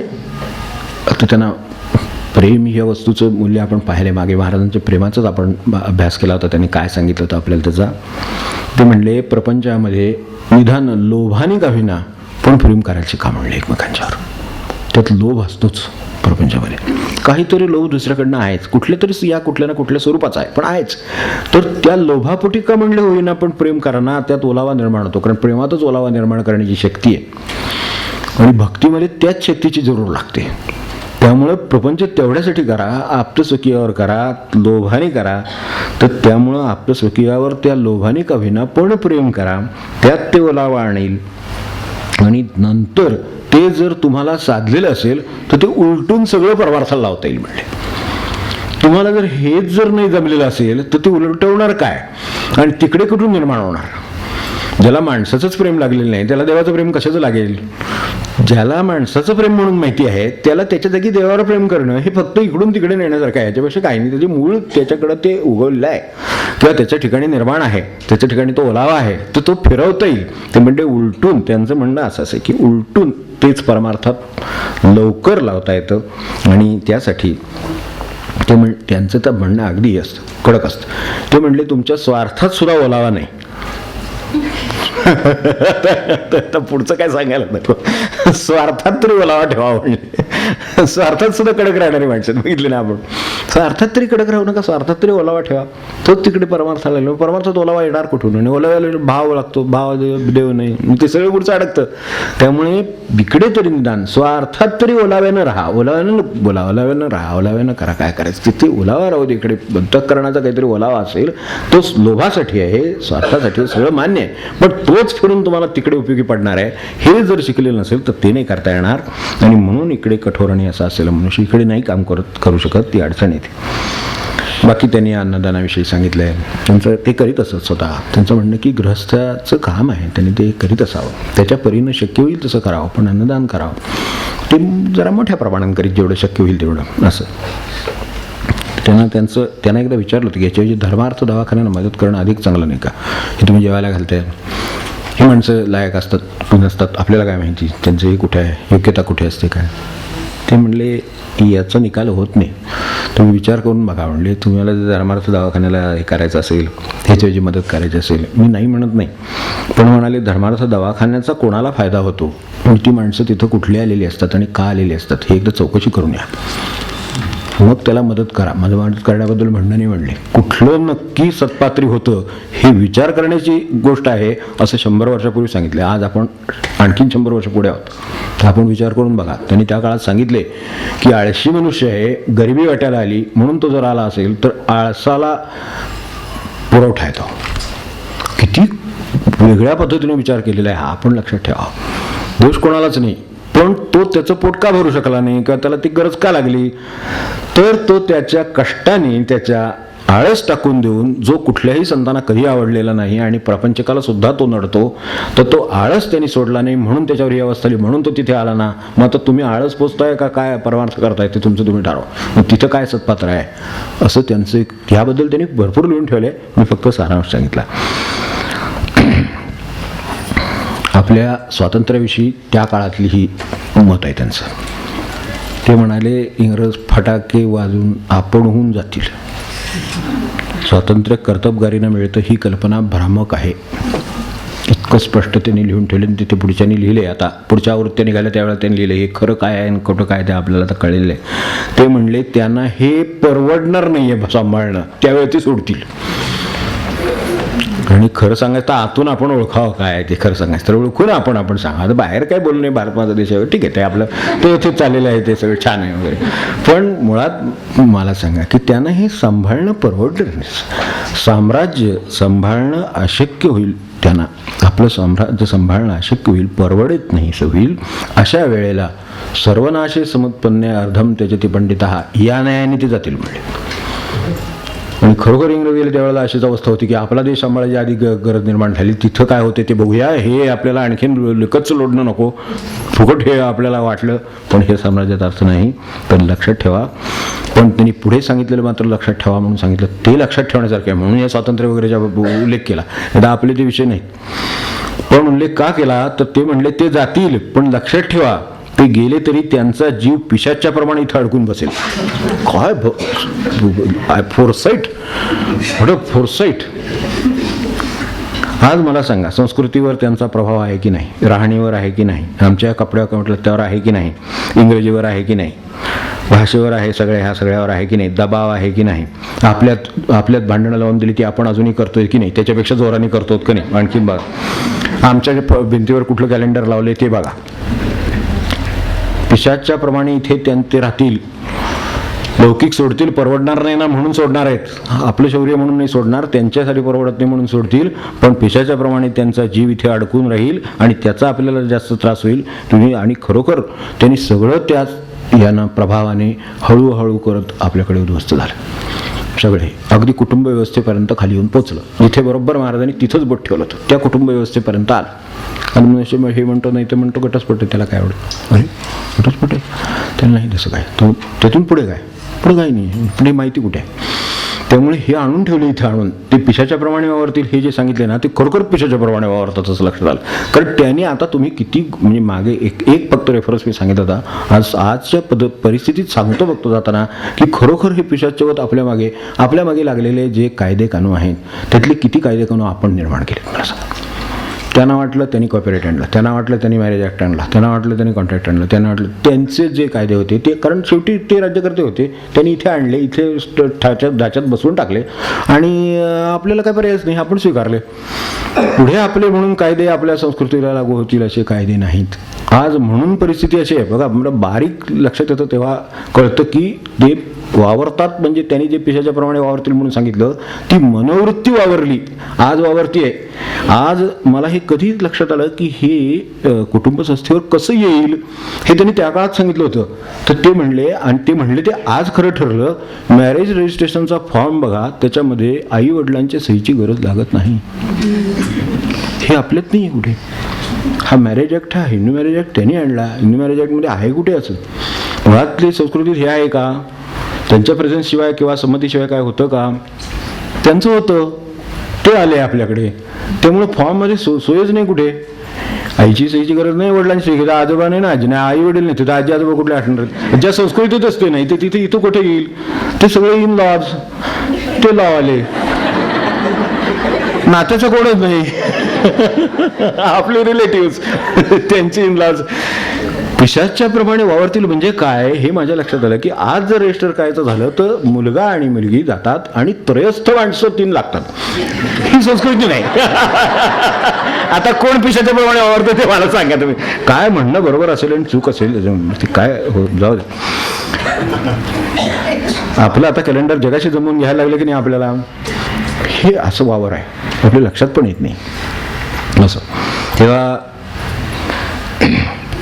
आता त्यांना प्रेम ह्या वस्तूचं मूल्य आपण पाहिले मागे. महाराजांच्या प्रेमाचाच आपण अभ्यास केला होता. त्यांनी काय सांगितलं होतं आपल्याला त्याचा. ते म्हणले प्रपंचामध्ये निदान लोभाने का होईना पण प्रेम करायला शिका म्हणले एकमेकांच्यावर. त्यात लोभ असतोच प्रपंचामध्ये. काहीतरी लोभ दुसऱ्याकडनं आहेच, कुठल्या ना कुठल्या स्वरूपाचा आहे, पण आहेच. तर त्या लोभापोटी का म्हणले होईना पण प्रेम करा ना. त्यात ओलावा निर्माण होतो. कारण प्रेमातच ओलावा निर्माण करण्याची शक्ती आहे आणि भक्तीमध्ये त्याच शक्तीची जरूर लागते. त्यामुळं प्रपंच तेवढ्यासाठी करा, आप्तस्वकीयावर करा, लोभाने करा. तर त्यामुळं आप्तस्वकीयावर त्या लोभाने का होईना पण प्रेम करा. त्यात ते ओलावा आणेल आणि नंतर ते जर तुम्हाला साधलेलं असेल तर ते उलटून सगळं परमार्थाला लावता येईल म्हणले. तुम्हाला जर हेच जर नाही जमलेलं असेल तर ते उलटवणार काय आणि तिकडे कुठून निर्माण होणार. ज्याला माणसाचंच प्रेम लागलेलं नाही त्याला देवाचं प्रेम कशाचं लागेल? ज्याला माणसाचं प्रेम म्हणून माहिती आहे त्याला त्याच्या जागी देवावर प्रेम करणं हे फक्त इकडून तिकडे नेण्यासारखं आहे. याच्यापेक्षा काही नाही. त्याचे मूळ त्याच्याकडं ते उगवलेलं आहे किंवा त्याच्या ठिकाणी निर्माण आहे, त्याच्या ठिकाणी तो ओलावा आहे, तर तो फिरवता येईल. ते म्हणजे उलटून त्यांचं म्हणणं असं आहे की उलटून तेच परमार्थात लवकर लावता येतं. आणि त्यासाठी ते त्यांचं तर म्हणणं अगदी असतं, कडक असतं. ते म्हणले तुमच्या स्वार्थात सुद्धा ओलावा नाही. तर पुढचं काय सांगायला नको. स्वार्थात तरी ओलावा ठेवा. म्हणजे स्वार्थात सुद्धा कडक राहणारी माणसं बघितले ना आपण. स्वार्थात तरी कडक राहू नका, स्वार्थात तरी ओलावा ठेवा. तोच तिकडे परमार्थाला लागलो. परमार्थात ओलावा येणार कुठून? आणि ओलाव्याला भाव लागतो, भाव देव नाही, ते सगळं पुढचं अडकतं. त्यामुळे इकडे तरी निदान स्वार्थात तरी ओलाव्यानं राहा. ओलाव्यानं बोला, ओलाव्यानं राहा, ओलाव्यानं करा. काय करायचं तिथे ओलावा राहू दे. इकडे अंतःकरणाचा काहीतरी ओलावा असेल तोच लोभासाठी आहे, स्वार्थासाठी सगळं मान्य आहे, पण तोच फिरून तुम्हाला तिकडे उपयोगी पडणार आहे. हे जर शिकलेलं नसेल तर ते नाही करता येणार. आणि म्हणून इकडे कठोर आणि असं असलेलं मनुष्य इकडे नाही काम करू शकत, ती अडचण येते. बाकी त्यांनी अन्नदानाविषयी सांगितलं आहे. त्यांचं ते करीत असत स्वतः. त्यांचं म्हणणं की गृहस्थाचं काम आहे, त्यांनी ते करीत असावं, त्याच्या परीनं शक्य होईल तसं करावं, पण अन्नदान करावं. ते जरा मोठ्या प्रमाणात करीत, जेवढं शक्य होईल तेवढं असं. त्यांना एकदा विचारलं होतं की याच्याऐवजी धर्मार्थ दवाखान्याला मदत करणं अधिक चांगलं नाही का? हे तुम्ही जेवायला घालताय, ही माणसं लायक असतात नसतात आपल्याला काय माहिती, त्यांचं हे कुठे आहे, योग्यता कुठे असते काय? ते म्हणले की याचा निकाल होत नाही, तुम्ही विचार करून बघा. म्हणले तुम्हाला जर धर्मार्थ दवाखान्याला हे करायचं असेल, ह्याच्याऐवजी मदत करायची असेल, मी नाही म्हणत नाही, पण म्हणाले धर्मार्थ दवाखान्याचा कोणाला फायदा होतो, ती माणसं तिथं कुठली आलेली असतात आणि का आलेली असतात हे एकदा चौकशी करून या, मग त्याला मदत करा. माझं मदत करण्याबद्दल म्हणणं नाही. म्हणले कुठलं नक्की सत्पात्री होतं हे विचार करण्याची गोष्ट आहे, असं 100 वर्षापूर्वी सांगितले. आज आपण आणखीन 100 वर्ष पुढे आहोत, तर आपण विचार करून बघा. त्यांनी त्या काळात सांगितले की आळशी मनुष्य आहे, गरिबी वाट्याला आली म्हणून तो जर आला असेल तर आळसाला पुरवठा येतो. किती वेगळ्या पद्धतीने विचार केलेला आहे हा, आपण लक्षात ठेवा. दोष कोणालाच नाही, पण तो त्याचं पोट का भरू शकला नाही किंवा त्याला ती गरज का लागली, तर तो त्याच्या कष्टाने त्याच्या आळस टाकून देऊन, जो कुठल्याही संतांना कधी आवडलेला नाही आणि प्रपंचकाला सुद्धा तो नडतो, तर तो आळस त्यांनी सोडला नाही म्हणून त्याच्यावर ही अवस्था आली, म्हणून तो तिथे आला ना. मग आता तुम्ही आळस पोचताय का काय परमार्थ करताय ते तुमचं तुम्ही ठरवा. मग तिथं काय सत्पात्र आहे असं त्यांचं, ह्याबद्दल त्यांनी भरपूर लिहून ठेवले. मी फक्त सारांश सांगितला. आपल्या स्वातंत्र्याविषयी त्या काळातली ही मत आहे त्यांचं. ते म्हणाले इंग्रज फटाके वाजून आपण होऊन जातील, स्वातंत्र्य कर्तबगारीनं मिळतं ही कल्पना भ्रामक आहे. इतकं स्पष्ट त्यांनी लिहून ठेवले. तिथे पुढच्यानी लिहिले, आता पुढच्या आवृत्त्या निघाल्या त्यावेळेला त्यांनी लिहिले. हे खरं काय आहे आणि खोटं काय ते आपल्याला आता कळलेलं आहे. ते म्हणले त्यांना हे परवडणार नाही आहे सांभाळणं, त्यावेळी ते सोडतील. आणि खरं सांगायचं तर आतून आपण ओळखावं काय ते, खरं सांगायचं तर ओळखून आपण सांगा. आता बाहेर काय बोलणं नाही, भारत माझा देश आहे, ठीक आहे, ते आपलं ते इथे चाललेलं आहे, ते सगळं छान आहे वगैरे. पण मुळात मला सांगा की त्यांना हे सांभाळणं परवडलं नाही. साम्राज्य सांभाळणं अशक्य होईल, त्यांना आपलं साम्राज्य सांभाळणं अशक्य होईल, परवडत नाही होईल. अशा वेळेला सर्वनाशे समुत्पन्ने अर्धम त्यजति पंडितः या न्यायाने ते जातील म्हणले. आणि खरोखर इंग्रजीला त्यावेळेला अशीच अवस्था होती की आपला देश सांभाळायची आधी गरज निर्माण झाली. तिथं काय होते ते बघूया, हे आपल्याला आणखीन लिकच लोडणं नको, फुकट हे आपल्याला वाटलं, पण हे साम्राज्यात अर्थ नाही. पण लक्षात ठेवा. पण त्यांनी पुढे सांगितलेलं मात्र लक्षात ठेवा म्हणून सांगितलं, ते लक्षात ठेवण्यासारखं आहे म्हणून या स्वातंत्र्य वगैरेचा उल्लेख केला. आता आपले ते विषय नाहीत, पण उल्लेख का केला तर ते म्हणले ते जातील, पण लक्षात ठेवा ते गेले तरी त्यांचा जीव पिशाच्या प्रमाणे इथं अडकून बसेल. काय फोरसाईट, फोरसाईट. आज मला सांगा, संस्कृतीवर त्यांचा प्रभाव आहे की नाही, राहणीवर आहे की नाही, आमच्या कपड्यावर म्हटलं आहे की नाही, इंग्रजीवर आहे की नाही, भाषेवर आहे, ह्या सगळ्यावर आहे की नाही, दबाव आहे की नाही, आपल्यात भांडणं लावून दिली ती आपण अजूनही करतोय की नाही, त्याच्यापेक्षा जोराने करतोत की नाही, आणखीन बघा. आमच्या भिंतीवर कुठलं कॅलेंडर लावले ते बघा. पिशाच्या प्रमाणे इथे ते राहतील, लौकिक सोडतील, परवडणार नाही ना म्हणून सोडणार आहेत, आपलं शौर्य म्हणून नाही सोडणार, त्यांच्यासाठी परवडत नाही म्हणून सोडतील, पण पिशाच्या प्रमाणे त्यांचा जीव इथे अडकून राहील आणि त्याचा आपल्याला जास्त त्रास होईल. तुम्ही आणि खरोखर त्यांनी सगळं त्याच यानं प्रभावाने हळूहळू करत आपल्याकडे उद्ध्वस्त झालं. सगळे अगदी कुटुंब व्यवस्थेपर्यंत खाली येऊन पोचलं. जिथे बरोबर महाराजांनी तिथंच बोट ठेवलं होतं त्या कुटुंब व्यवस्थेपर्यंत आलं. आणि मनुष्य हे म्हणतो नाही ते म्हणतो घटस्फोट आहे, त्याला काय आवडतं? अरे घटस्फोट आहे त्याला नाही तसं काय, तो त्यातून पुढे काय नाही, पुढे माहिती कुठे आहे. त्यामुळे हे आणून ठेवले इथे आणून ते पिशाच्या प्रमाणे वावरतील हे जे सांगितले ना ते खरोखर पिशाच्या प्रमाणे वावरतात असं लक्षात आलं. कारण त्यांनी आता तुम्ही किती म्हणजे मागे एक फक्त रेफरन्स मी सांगितलं होता, आजच्या परिस्थितीत सांगतो बघतो जाताना की खरोखर हे पिशाचेवत आपल्या मागे लागलेले जे कायदे कानून आहेत त्यातले किती कायदे कानून आपण निर्माण केले. मला सांगा, त्यांना वाटलं त्यांनी कॉपीराईट आणला, त्यांना वाटलं त्यांनी मॅरेज ॲक्ट आणला, त्यांना वाटलं त्यांनी कॉन्ट्रॅक्ट आणलं, त्यांना वाटलं त्यांचे जे कायदे होते ते, कारण शेवटी ते राज्यकर्ते होते, त्यांनी इथे आणले, इथे ढाच्यात बसवून टाकले आणि आपल्याला काय पर्यायच नाही, आपण स्वीकारले. पुढे आपले म्हणून कायदे आपल्या संस्कृतीला लागू होतील असे कायदे नाहीत आज. म्हणून परिस्थिती अशी आहे बघा. मला बारीक लक्षात येतं तेव्हा कळतं की ते वावरतात म्हणजे त्यांनी जे पिशाच्या प्रमाणे वावरतील म्हणून सांगितलं ती मनोवृत्ती वावरली, आज वावरती आहे. आज मला हे कधी लक्षात आलं की हे कुटुंब संस्थेवर कसं येईल हे त्यांनी त्या काळात सांगितलं होतं. तर ते म्हणले ते आज खरं ठरलं. मॅरेज रजिस्ट्रेशनचा फॉर्म बघा, त्याच्यामध्ये आई वडिलांच्या सहीची गरज लागत नाही. हे आपल्यात नाही आहे कुठे. हा मॅरेज ॲक्ट, हा हिंदू मॅरेज ॲक्ट त्यांनी आणला. हिंदू मॅरेज ॲक्टमध्ये आहे कुठे असं? मुळातली संस्कृतीत हे आहे का? त्यांच्या प्रेझेन्सशिवाय किंवा संमतीशिवाय काय होतं का? त्यांचं होतं, ते आले आपल्याकडे. त्यामुळे फॉर्ममध्ये सोयच नाही कुठे. आईची सहीची गरज नाही, वडिलांची सही. आजोबा नाही ना, आजी नाही, आई वडील नाही, तिथं आजी आजोबा कुठले आठवणार? ज्या संस्कृतीत असते नाही ते तिथे इथं कुठे येईल? ते सगळे इन लॉज, ते लॉ आले, नात्याचं कोणच नाही. आपले रिलेटिव्ह त्यांचे इन लॉज पिशाच्या प्रमाणे वावरतील. म्हणजे काय हे माझ्या लक्षात आलं की आज जर रजिस्टर करायचं झालं तर मुलगा आणि मुलगी जातात आणि त्रयस्थ माणसं 3 लागतात. ही संस्कृती नाही. आता कोण पिशाच्या प्रमाणे वावरतं ते मला सांगा तुम्ही. काय म्हणणं बरोबर असेल आणि चूक असेल ते काय जाऊ दे. आपलं आता कॅलेंडर जगाशी जमवून घ्यायला लागलं की नाही आपल्याला, हे असं वावर आहे आपल्या लक्षात पण येत नाही असं. तेव्हा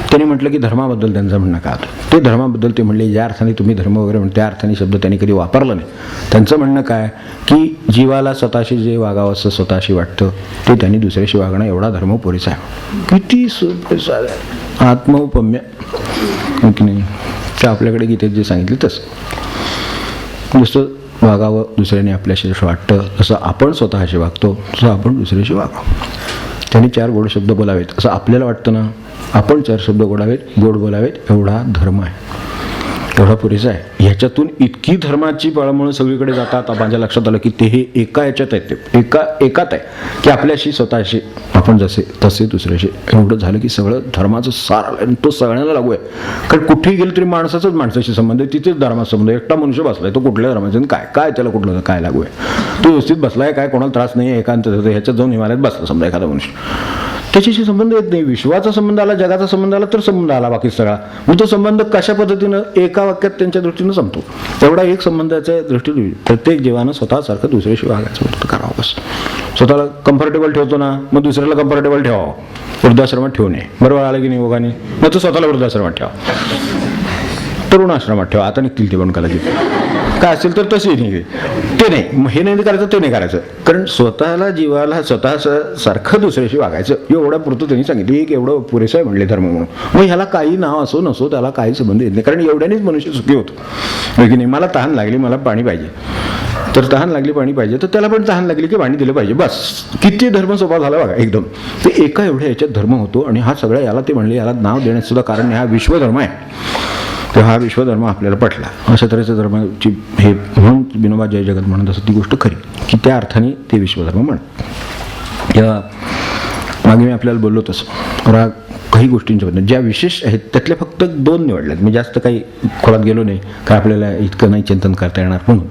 त्यांनी म्हटलं की धर्माबद्दल त्यांचं म्हणणं काय होतं. ते धर्माबद्दल ते म्हणले ज्या अर्थाने तुम्ही धर्म वगैरे म्हणता त्या अर्थाने शब्द त्यांनी कधी वापरला नाही. त्यांचं म्हणणं काय की जीवाला स्वतःशी जे वागावं असं स्वतःशी वाटतं ते त्यांनी दुसऱ्याशी वागणं एवढा धर्म पुरेसा आहे. किती सोपं आत्मौपम्य की नाही. ते आपल्याकडे गीतेत जे सांगितले तसं जसं वागावं दुसऱ्याने आपल्याशी जसं वाटतं तसं आपण स्वतःशी वागतो तसं आपण दुसऱ्याशी वागावं. त्यांनी 4 गोड शब्द बोलावेत असं आपल्याला वाटतं ना, आपण 4 शब्द गोड बोलावेत एवढा धर्म आहे, एवढा पुरेसा आहे. ह्याच्यातून इतकी धर्माची पळमळ सगळीकडे जातात. माझ्या लक्षात आलं की ते हे एका याच्यात आहे, ते एकात आहे की आपल्याशी स्वतःशी आपण जसे तसे दुसऱ्याशी. एवढं झालं की सगळं धर्माचं सार आलं आणि तो सगळ्यांना लागू आहे. कारण कुठेही गेलं तरी माणसाशी संबंध आहे, तिथेच धर्माचा संबंध. एकटा मनुष्य बसलाय तो कुठल्या धर्माचा काय त्याला कुठलं काय लागू आहे? तो व्यवस्थित बसलाय, काय कोणाला त्रास नाही, एकांत ह्याच्यात जाऊन हिमालयात बसला समजा एखादा मनुष्य, त्याच्याशी संबंध येत नाही. विश्वाचा संबंध आला, जगाचा संबंध आला तर संबंध आला बाकी सगळा. मग तो संबंध कशा पद्धतीनं एका वाक्यात त्यांच्या दृष्टीनं संपतो. तेवढा एक संबंधाच्या दृष्टीने प्रत्येक जीवानं स्वतःसारखं दुसऱ्याशी वागायचं करावं. बस स्वतःला कम्फर्टेबल ठेवतो ना, मग दुसऱ्याला कम्फर्टेबल ठेवावं. वृद्धाश्रमात ठेवू नये. बरोबर आलं की नाही ओघाने? मग तो स्वतःला वृद्धाश्रमात ठेवा, तरुणाश्रमात ठेवा. आता निघतील ते पण कदाचित काय असेल तर तसे नाही. ते नाही, हे नाही करायचं, ते नाही करायचं. कारण स्वतःला जीवाला स्वतः सारखं दुसऱ्याशी वागायचं एवढ्या पुरतं त्यांनी सांगितलं. एक एवढं पुरेसं आहे म्हणले धर्म म्हणून. मग ह्याला काही नाव असो नसो त्याला काही संबंध येत नाही. कारण एवढ्यानेच मनुष्य सुखी होतो की नाही. मला तहान लागली, मला पाणी पाहिजे, तर तहान लागली पाणी पाहिजे तर त्याला पण तहान लागली की पाणी दिलं पाहिजे. बस किती धर्म स्वभाव झाला बघा एकदम. ते एका एवढ्या ह्याच्यात धर्म होतो. आणि हा सगळ्या याला ते म्हणले याला नाव देण्याचं सुद्धा कारण हा विश्वधर्म आहे. तर हा विश्वधर्म आपल्याला पटला. अशा तऱ्हेचा धर्माची हे म्हणून विनोबा जय जगत म्हणत असं ती गोष्ट खरी की त्या अर्थाने ते विश्वधर्म म्हणत. या मागे मी आपल्याला बोललो तसं राग काही गोष्टींच्याबद्दल ज्या विशेष आहेत त्यातल्या फक्त 2 निवडल्यात. मी जास्त काही खोलात गेलो नाही का आपल्याला इतकं नाही चिंतन करता येणार म्हणून.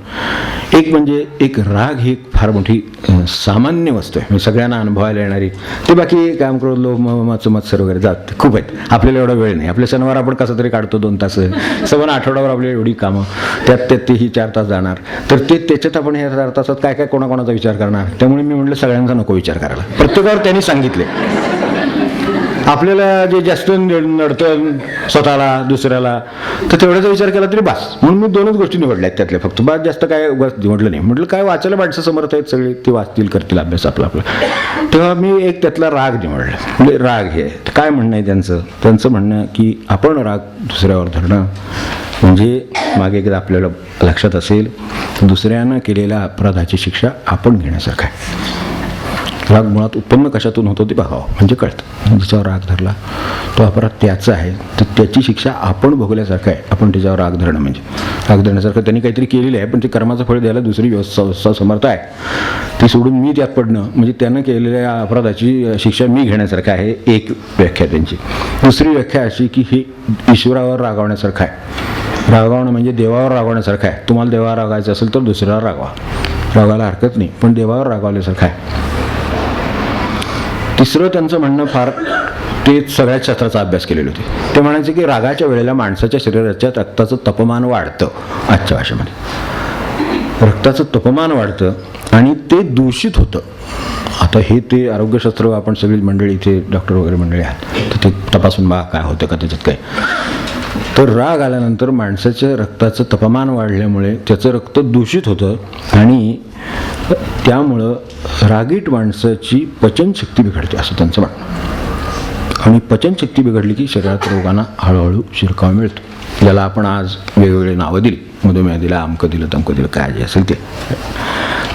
एक म्हणजे एक राग ही फार मोठी सामान्य वस्तू आहे, म्हणजे सगळ्यांना अनुभवायला येणारी. ते बाकी काम करून लो मत्सर वगैरे जात खूप आहेत. आपल्याला एवढा वेळ नाही. आपल्या सणावर आपण कसं तरी काढतो 2 तास. सण आठवड्यावर आपल्याला एवढी कामं, त्यात तेही 4 तास जाणार. तर ते त्याच्यात आपण ह्या 4 तासात काय कोणाकोणाचा विचार करणार. त्यामुळे मी म्हटलं सगळ्यांचा नको विचार करायला. प्रत्येकावर त्यांनी सांगितले आपल्याला जे जास्त नडतं स्वतःला दुसऱ्याला, तर तेवढ्याचा विचार केला तरी बास. म्हणून मी 2च गोष्टी निवडल्या त्यातल्या, फक्त बास जास्त काय म्हटलं नाही. म्हटलं काय वाचायला माणसं समर्थ आहेत सगळे, ते वाचतील करतील अभ्यास आपला आपला. तेव्हा मी एक त्यातला राग निवडला. म्हणजे राग हे काय म्हणणं आहे त्यांचं म्हणणं की आपण राग दुसऱ्यावर धरणं म्हणजे मागे एकदा आपल्याला लक्षात असेल दुसऱ्यानं केलेल्या अपराधाची शिक्षा आपण घेण्यासारखं आहे. राग मुळात उत्पन्न कशातून होतो ते बघावं म्हणजे कळतं. ज्याच्यावर राग धरला तो अपराध त्याचा आहे, तर त्याची शिक्षा आपण भोगल्यासारखं आहे. आपण त्याच्यावर राग धरणं म्हणजे राग धरण्यासारखं त्यांनी काहीतरी केलेलं आहे, पण ते कर्माचं फळ द्यायला दुसरी व्यवस्था समर्थ आहे. ती सोडून मी त्यात पडणं म्हणजे त्यानं केलेल्या अपराधाची शिक्षा मी घेण्यासारखं आहे. एक व्याख्या त्यांची. दुसरी व्याख्या अशी की ही ईश्वरावर रागवण्यासारखं आहे. रागवणं म्हणजे देवावर रागवण्यासारखं आहे. तुम्हाला देवावर रागायचं असेल तर दुसऱ्यावर रागवा, रागायला हरकत नाही, पण देवावर रागवल्यासारखं आहे. तिसरं त्यांचं म्हणणं फार, ते सगळ्याच शास्त्राचा अभ्यास केलेले होते. ते म्हणायचे की रागाच्या वेळेला माणसाच्या शरीराच्या रक्ताचं तापमान वाढतं. आजच्या भाषेमध्ये रक्ताचं तापमान वाढतं आणि ते दूषित होतं. आता हे ते आरोग्यशास्त्र आपण सगळी मंडळी इथे डॉक्टर वगैरे मंडळी आहात, तर ते तपासून बघा काय होतं का त्याच्यात काय. तर राग आल्यानंतर माणसाच्या रक्ताचं तापमान वाढल्यामुळे त्याचं रक्त दूषित होतं आणि त्यामुळं रागीट माणसाची पचनशक्ती बिघडते असं त्यांचं म्हणणं. आणि पचनशक्ती बिघडली की शरीरात रोगांना हळूहळू शिरकाव मिळतो. ज्याला आपण आज वेगवेगळे नावं दिली, मधुमेह दिला, अमकं दिलं तमकं दिलं, काय जे असेल ते.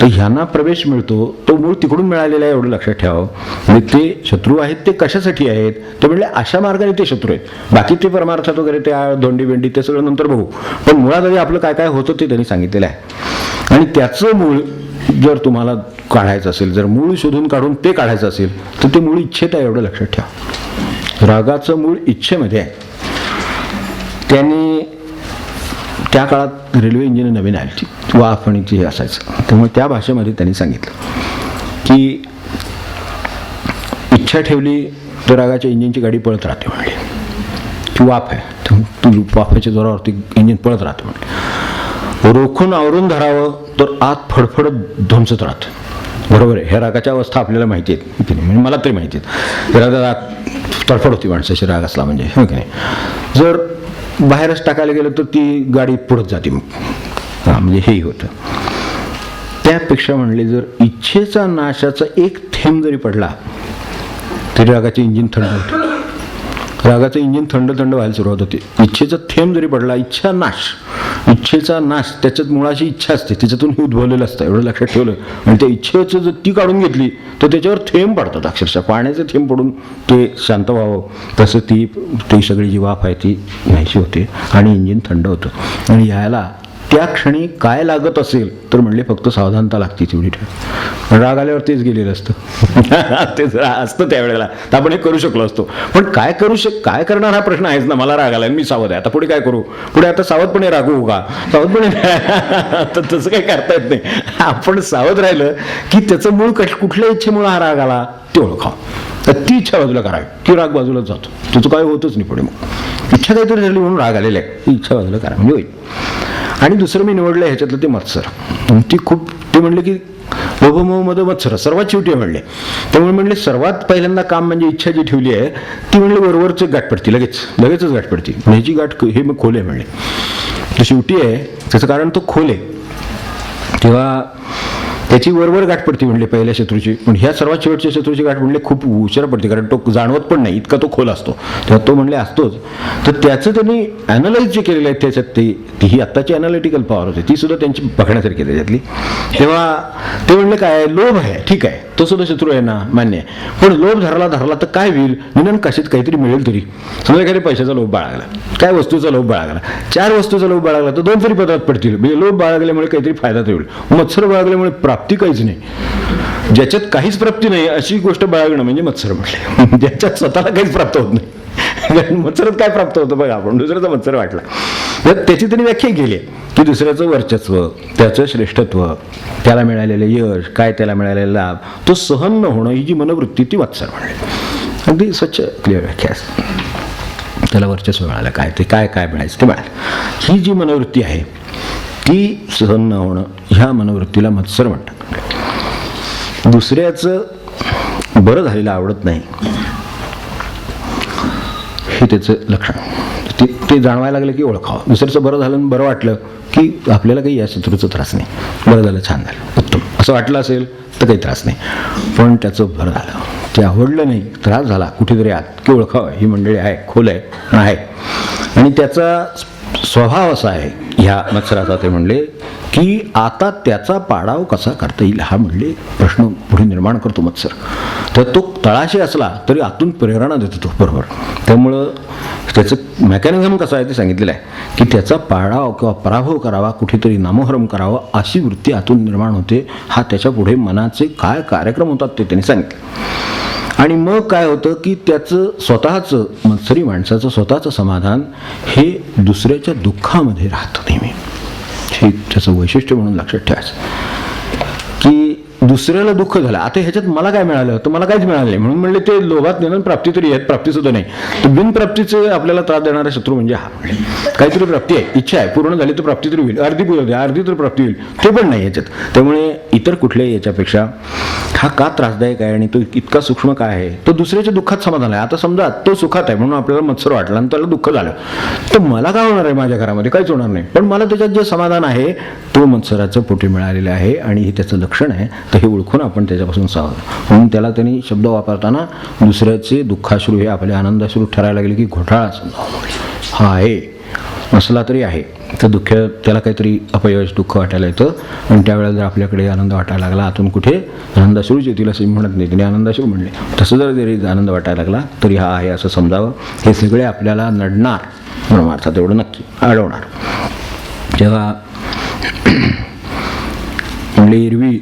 तर ह्यांना प्रवेश मिळतो तो मूळ तिकडून मिळालेला आहे एवढं लक्षात ठेवावं. म्हणजे ते शत्रू आहेत ते कशासाठी आहेत, तर म्हणजे अशा मार्गाने ते शत्रू आहेत. बाकी ते परमार्थात वगैरे त्या धोंडी बेंडी ते सगळं नंतर बघू, पण मुळात आधी आपलं काय काय होतं ते त्यांनी सांगितलेलं आहे. आणि त्याचं मूळ जर तुम्हाला काढायचं असेल, जर मूळ शोधून काढून ते काढायचं असेल तर ते मूळ इच्छेत आहे एवढं लक्षात ठेवा. रागाचं मूळ इच्छेमध्ये आहे. त्यांनी त्या काळात रेल्वे इंजिन नवीन आली, वाफ आणि ते असायचं, त्यामुळे त्या भाषेमध्ये त्यांनी सांगितलं की इच्छा ठेवली तर रागाच्या इंजिनची गाडी पळत राहते म्हणली, की वाफ आहे तू वाफाच्या जोरावरती इंजिन पळत राहते म्हणले. रोखून आवरून धरावं तर आत फडफडत ध्वंसत राहतं. बरोबर आहे. ह्या रागाच्या अवस्था आपल्याला माहिती आहेत की नाही, म्हणजे मला तरी माहिती आहेत. रागात तडफड होती माणसाची राग असला म्हणजे, हो की नाही. जर बाहेरच टाकायला गेलं तर ती गाडी पुढत जाते मग, हां म्हणजे हेही होतं. त्यापेक्षा म्हणले जर इच्छेचा नाशाचा एक थेंब जरी पडला तरी रागाचे इंजिन थंड होते. रागाचं इंजिन थंड थंड व्हायला सुरुवात होते. इच्छेचा थेंब जरी पडला, इच्छेचा नाश त्याच्यात मुळाशी इच्छा असते, त्याच्यातून हे उद्भवलेलं असतं एवढं लक्षात ठेवलं. आणि त्या इच्छेचं जर ती काढून घेतली तर त्याच्यावर थेंब पडतात, अक्षरशः पाण्याचे थेंब पडून ते शांत व्हावं. तसं ती सगळी जी वाफ आहे ती नाहीशी होते आणि इंजिन थंड होतं. आणि यायला त्या क्षणी काय लागत असेल तर म्हणले फक्त सावधानता लागते तेवढी ठेव. राग आल्यावर तेच गेलेलं असतं तेच असतं त्यावेळेला, तर आपण हे करू शकलो असतो. पण काय करणार हा प्रश्न आहेच ना. मला राग आला मी सावध आहे, आता पुढे काय करू, पुढे आता सावधपणे रागू का, सावधपणे तर तसं काही करता येत नाही. आपण सावध राहिलं की त्याचं मूळ कुठल्या इच्छेमुळे हा राग आला ते ओळखावं, तर ती इच्छा बाजूला करावी की राग बाजूलाच जातो, त्याचं काय होतच नाही पुढे. मग इच्छा काहीतरी झाली म्हणून राग आलेला आहे, ती इच्छा बाजूला करा म्हणजे होईल. आणि दुसरं मी निवडलं ह्याच्यातलं ते मत्सर. ते म्हणले की लोभमोह मद मत्सर सर्वात शेवटी म्हणले. त्यामुळे म्हणले सर्वात पहिल्यांदा काम म्हणजे इच्छा जी ठेवली आहे ती म्हणले वरवरच गाठ पडते, लगेचच गाठ पडते. ह्याची गाठ हे मग खोल आहे म्हणले, तो शेवटी आहे त्याचं कारण तो खोल आहे, तेव्हा त्याची वरवर गाठ पडते म्हणले पहिल्या शत्रूची. पण ह्या सर्वात शेवटच्या शत्रूची गाठ म्हणले खूप उशिरा पडते, कारण तो जाणवत पण नाही इतका तो खोल असतो. तेव्हा तो म्हणले असतोच. तर त्याचं त्यांनी ॲनालाइज जे केलेलं आहे त्याच्यात ही आत्ताची ॲनालिटिकल पॉवर होती, ती सुद्धा त्यांची बघण्यासारखी त्याच्यातली. तेव्हा ते म्हणले काय लोभ आहे, ठीक आहे तो सुद्धा शत्रू आहे ना, मान्य आहे. पण लोभ धरला तर काय होईल, निदान कशात काहीतरी मिळेल तरी. समजा एखाद्या पैशाचा लोभ बाळगला, काय वस्तूचा लोभ बाळगला, 4 वस्तूचा लोभ बाळगला तर 2 तरी पदरात पडतील. म्हणजे लोभ बाळगल्यामुळे काहीतरी फायदा होईल. मत्सर बाळगल्यामुळे प्राप्ती काहीच नाही, ज्याच्यात काहीच प्राप्ती नाही अशी गोष्ट बाळगणं म्हणजे मत्सर म्हटले. ज्याच्यात स्वतःला काहीच प्राप्त होत नाही, मत्सरात काय प्राप्त होतं बघा, आपण दुसऱ्याचा मत्सर वाटला. तर त्याची त्यांनी व्याख्या केली की दुसऱ्याचं वर्चस्व, त्याचं श्रेष्ठत्व, त्याला मिळालेलं यश, काय त्याला मिळालेला लाभ, तो सहन न होणं ही जी मनोवृत्ती ती मत्सर म्हणले. अगदी स्वच्छ क्लिअर व्याख्या. त्याला वर्चस्व मिळालं, काय ते काय मिळायचं ते मिळालं. ही जी मनोवृत्ती आहे ती सहन न होणं, ह्या मनोवृत्तीला मत्सर म्हणतात. दुसऱ्याचं बरं झालेलं आवडत नाही, हे त्याचं लक्षण. ते जाणवायला लागलं की ओळखावं. दुसऱ्याचं बरं झालं, बरं वाटलं की आपल्याला काही या शत्रूचा त्रास नाही, बरं झालं, छान झालं, उत्तम असं वाटलं असेल तर काही त्रास नाही. पण त्याचं बरं झालं, ते आवडलं नाही, त्रास झाला कुठेतरी आत, की ओळखावं ही मंडळी आहे, खोल आहे, आहे. आणि त्याचा स्वभाव असा आहे ह्या मत्सराचा, ते म्हणले की आता त्याचा पाडाव कसा करता येईल हा म्हणले प्रश्न पुढे निर्माण करतो मत्सर. तर तो तळाशी असला तरी आतून प्रेरणा देतो तो, बरोबर. त्यामुळं त्याचं मेकॅनिझम कसं आहे ते सांगितलेलं आहे की त्याचा पाडाव किंवा पराभव करावा, कुठेतरी नामोहरम करावा अशी वृत्ती आतून निर्माण होते. हा त्याच्या पुढे मनाचे काय कार्यक्रम होतात ते त्यांनी सांगितले. आणि मग काय होतं की त्याचं स्वतःचं मत्सरी माणसाचं स्वतःचं समाधान हे दुसऱ्याच्या दुःखामध्ये राहतं नेहमी. हे त्याचं वैशिष्ट्य म्हणून लक्षात ठेवायचं की दुसऱ्याला दुःख झालं, आता ह्याच्यात मला काय मिळालं, तर मला काहीच मिळालं नाही म्हणून म्हणले ते लोभात नाही, प्राप्ती तरी आहेत, प्राप्तीसुद्धा नाही. तर बिनप्राप्तीचे आपल्याला त्रास देणारा शत्रू म्हणजे हा. काहीतरी प्राप्ती आहे, इच्छा आहे, पूर्ण झाली तर प्राप्ती तरी होईल, अर्धी पूर्ण होते, अर्धी तर प्राप्ती होईल, ते पण नाही याच्यात. त्यामुळे इतर कुठल्याही याच्यापेक्षा हा का त्रासदायक आहे आणि तो इतका सूक्ष्म काय आहे, तो दुसऱ्याच्या दुःखात समाधान आहे. आता समजा तो सुखात आहे म्हणून आपल्याला मत्सर वाटला आणि त्याला दुःख झालं, तर मला काय होणार आहे, माझ्या घरामध्ये काहीच होणार नाही, पण मला त्याच्यात जे समाधान आहे तो मत्सराचं पोटी मिळालेलं आहे आणि हे त्याचं लक्षण आहे. तर हे ओळखून आपण त्याच्यापासून सावध. म्हणून त्याला त्यांनी शब्द वापरताना दुसऱ्याचे दुःखाश्रू हे आपले आनंदाश्रू ठरायला लागले की घोटाळा हा आहे, नसला तरी आहे. तर दुःख त्याला काहीतरी अपयश दुःख वाटायला येतं आणि त्यावेळेला जर आपल्याकडे आनंद वाटायला लागला, आतून कुठे आनंदाश्रूच येतील असं म्हणत नाही, तिने आनंदाश्रू म्हणले. तसं जरी आनंद वाटायला लागला तरी हा आहे असं समजावं. हे सगळे आपल्याला नडणार परमार्थात एवढं नक्की अडवणार. जेव्हा म्हणले एरवी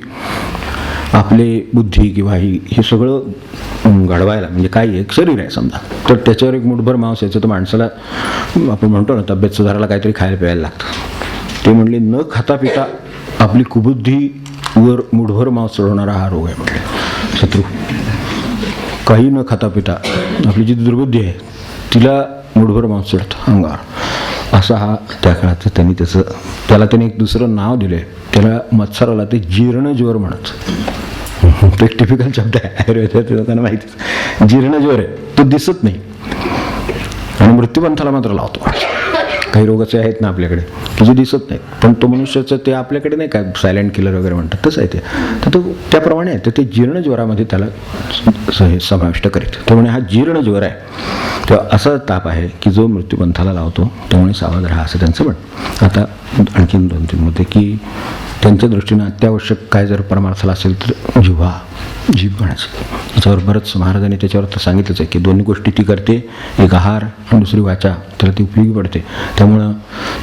आपले बुद्धी किंवा हे सगळं घडवायला म्हणजे काय एक शरीर आहे समजा, तर त्याच्यावर एक मुठभर मांस यायचं, तर माणसाला आपण म्हणतो ना तब्येत सुधारायला काहीतरी खायला प्यायला लागतं. ते म्हणले न खाता पिता आपली कुबुद्धीवर मुठभर मांस चढवणारा हा रोग आहे म्हटले शत्रू. काही न खाता पिता आपली जी दुर्बुद्धी आहे तिला मुठभर मांस चढतं अंगावर, असा हा त्या काळात त्यांनी त्याला त्यांनी एक दुसरं नाव दिलं आहे. त्याला मत्सराला ते जीर्णज्वर म्हणत. तो एक टिपिकल शब्द आहे आयुर्वेदात, लोकांना माहितीच. जीर्णज्वर आहे, तो दिसत नाही आणि मृत्यूपंथाला मात्र लावतो. काही रोग असे आहेत ना आपल्याकडे की जे दिसत नाहीत, पण तो मनुष्याचं ते आपल्याकडे नाही काय सायलेंट किलर वगैरे म्हणतात तसं आहे ते. तर तो त्याप्रमाणे आहे, तर ते जीर्णज्वरामध्ये त्याला समाविष्ट करीत. त्यामुळे हा जीर्णज्वर आहे, तेव्हा असा ताप आहे की जो मृत्यूपंथाला लावतो. त्यामुळे सावध राहा असं त्यांचं म्हण. आता आणखीन 2-3 मुद्दे की त्यांच्या दृष्टीनं अत्यावश्यक काय जर परमार्थाला असेल तर जीभ म्हणायचं. त्याच्यावर बरंच महाराजांनी त्याच्यावर तर सांगितलंच आहे की दोन्ही गोष्टी ती करते, एक आहार आणि दुसरी वाचा, त्याला ती उपयोगी पडते. त्यामुळं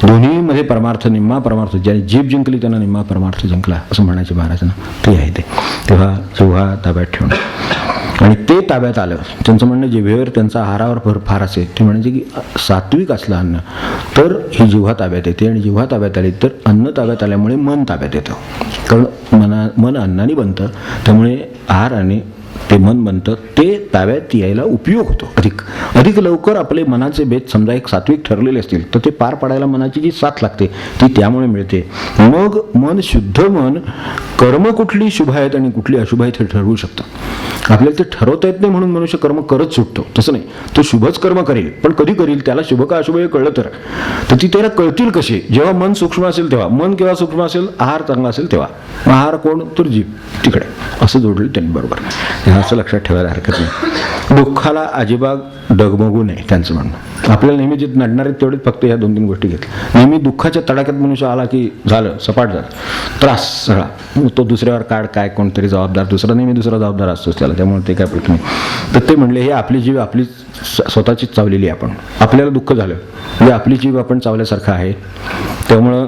दोन्हीमध्ये परमार्थ, निम्मा परमार्थ, ज्याने जीभ जिंकली त्यांना निम्मा परमार्थ जिंकला असं म्हणायचे महाराजांना. ते आहे ते. तेव्हा जिव्हा ताब्यात ठेवणं आणि ते ताब्यात आलं. त्यांचं म्हणणं जिभेवर त्यांचा आहारावर भर फार असे, ते म्हणजे की सात्विक असलं अन्न तर ही जिव्हा ताब्यात येते आणि जिव्हा ताब्यात आली तर अन्न ताब्यात आल्यामुळे मन ताब्यात येतं. कारण मन अन्नाने बनतं, त्यामुळे आहाराने ते मन बनतं, ते ताब्यात यायला उपयोग होतो. अधिक लवकर आपले मनाचे बेत समजा एक सात्विक ठरलेले असतील तर ते पार पाडायला मनाची जी साथ लागते ती त्यामुळे मिळते. मग मन शुद्ध मन कर्म कुठली शुभ आहेत आणि कुठली अशुभ आहेत हे ठरवू शकतं. आपल्याला ते ठरवता येत नाही म्हणून मनुष्य कर्म करत सुटतो, तसं नाही. तो शुभच कर्म करेल, पण कधी करील त्याला शुभ का अशुभ हे कळलं तर ती त्याला कळतील कसे, जेव्हा मन सूक्ष्म असेल तेव्हा. मन केव्हा सूक्ष्म असेल, आहार चांगला असेल तेव्हा. आहार कोण, तर जीभ तिकडे असं जोडलं त्यांनी, बरोबर. असं लक्षात ठेवायला हरकत नाही. दुःखाला अजिबात डगमगू नये त्यांचं म्हणणं. आपल्याला नेहमी जे नडणार आहेत तेवढेच फक्त या 2-3 गोष्टी घेतल्या. नेहमी दुःखाच्या तडाख्यात मनुष्य आला की झालं, सपाट झालं, त्रास सगळा. तो दुसऱ्यावर काय कोणतरी जबाबदार, दुसरा नेहमी दुसरा जबाबदार असतोच त्याला, त्यामुळे ते काय प्रश्न नाही. तर ते म्हणले हे आपली जीव आपली स्वतःचीच चावलेली आपण, आपल्याला दुःख झालं म्हणजे आपली जीव आपण चावल्यासारखं आहे. त्यामुळं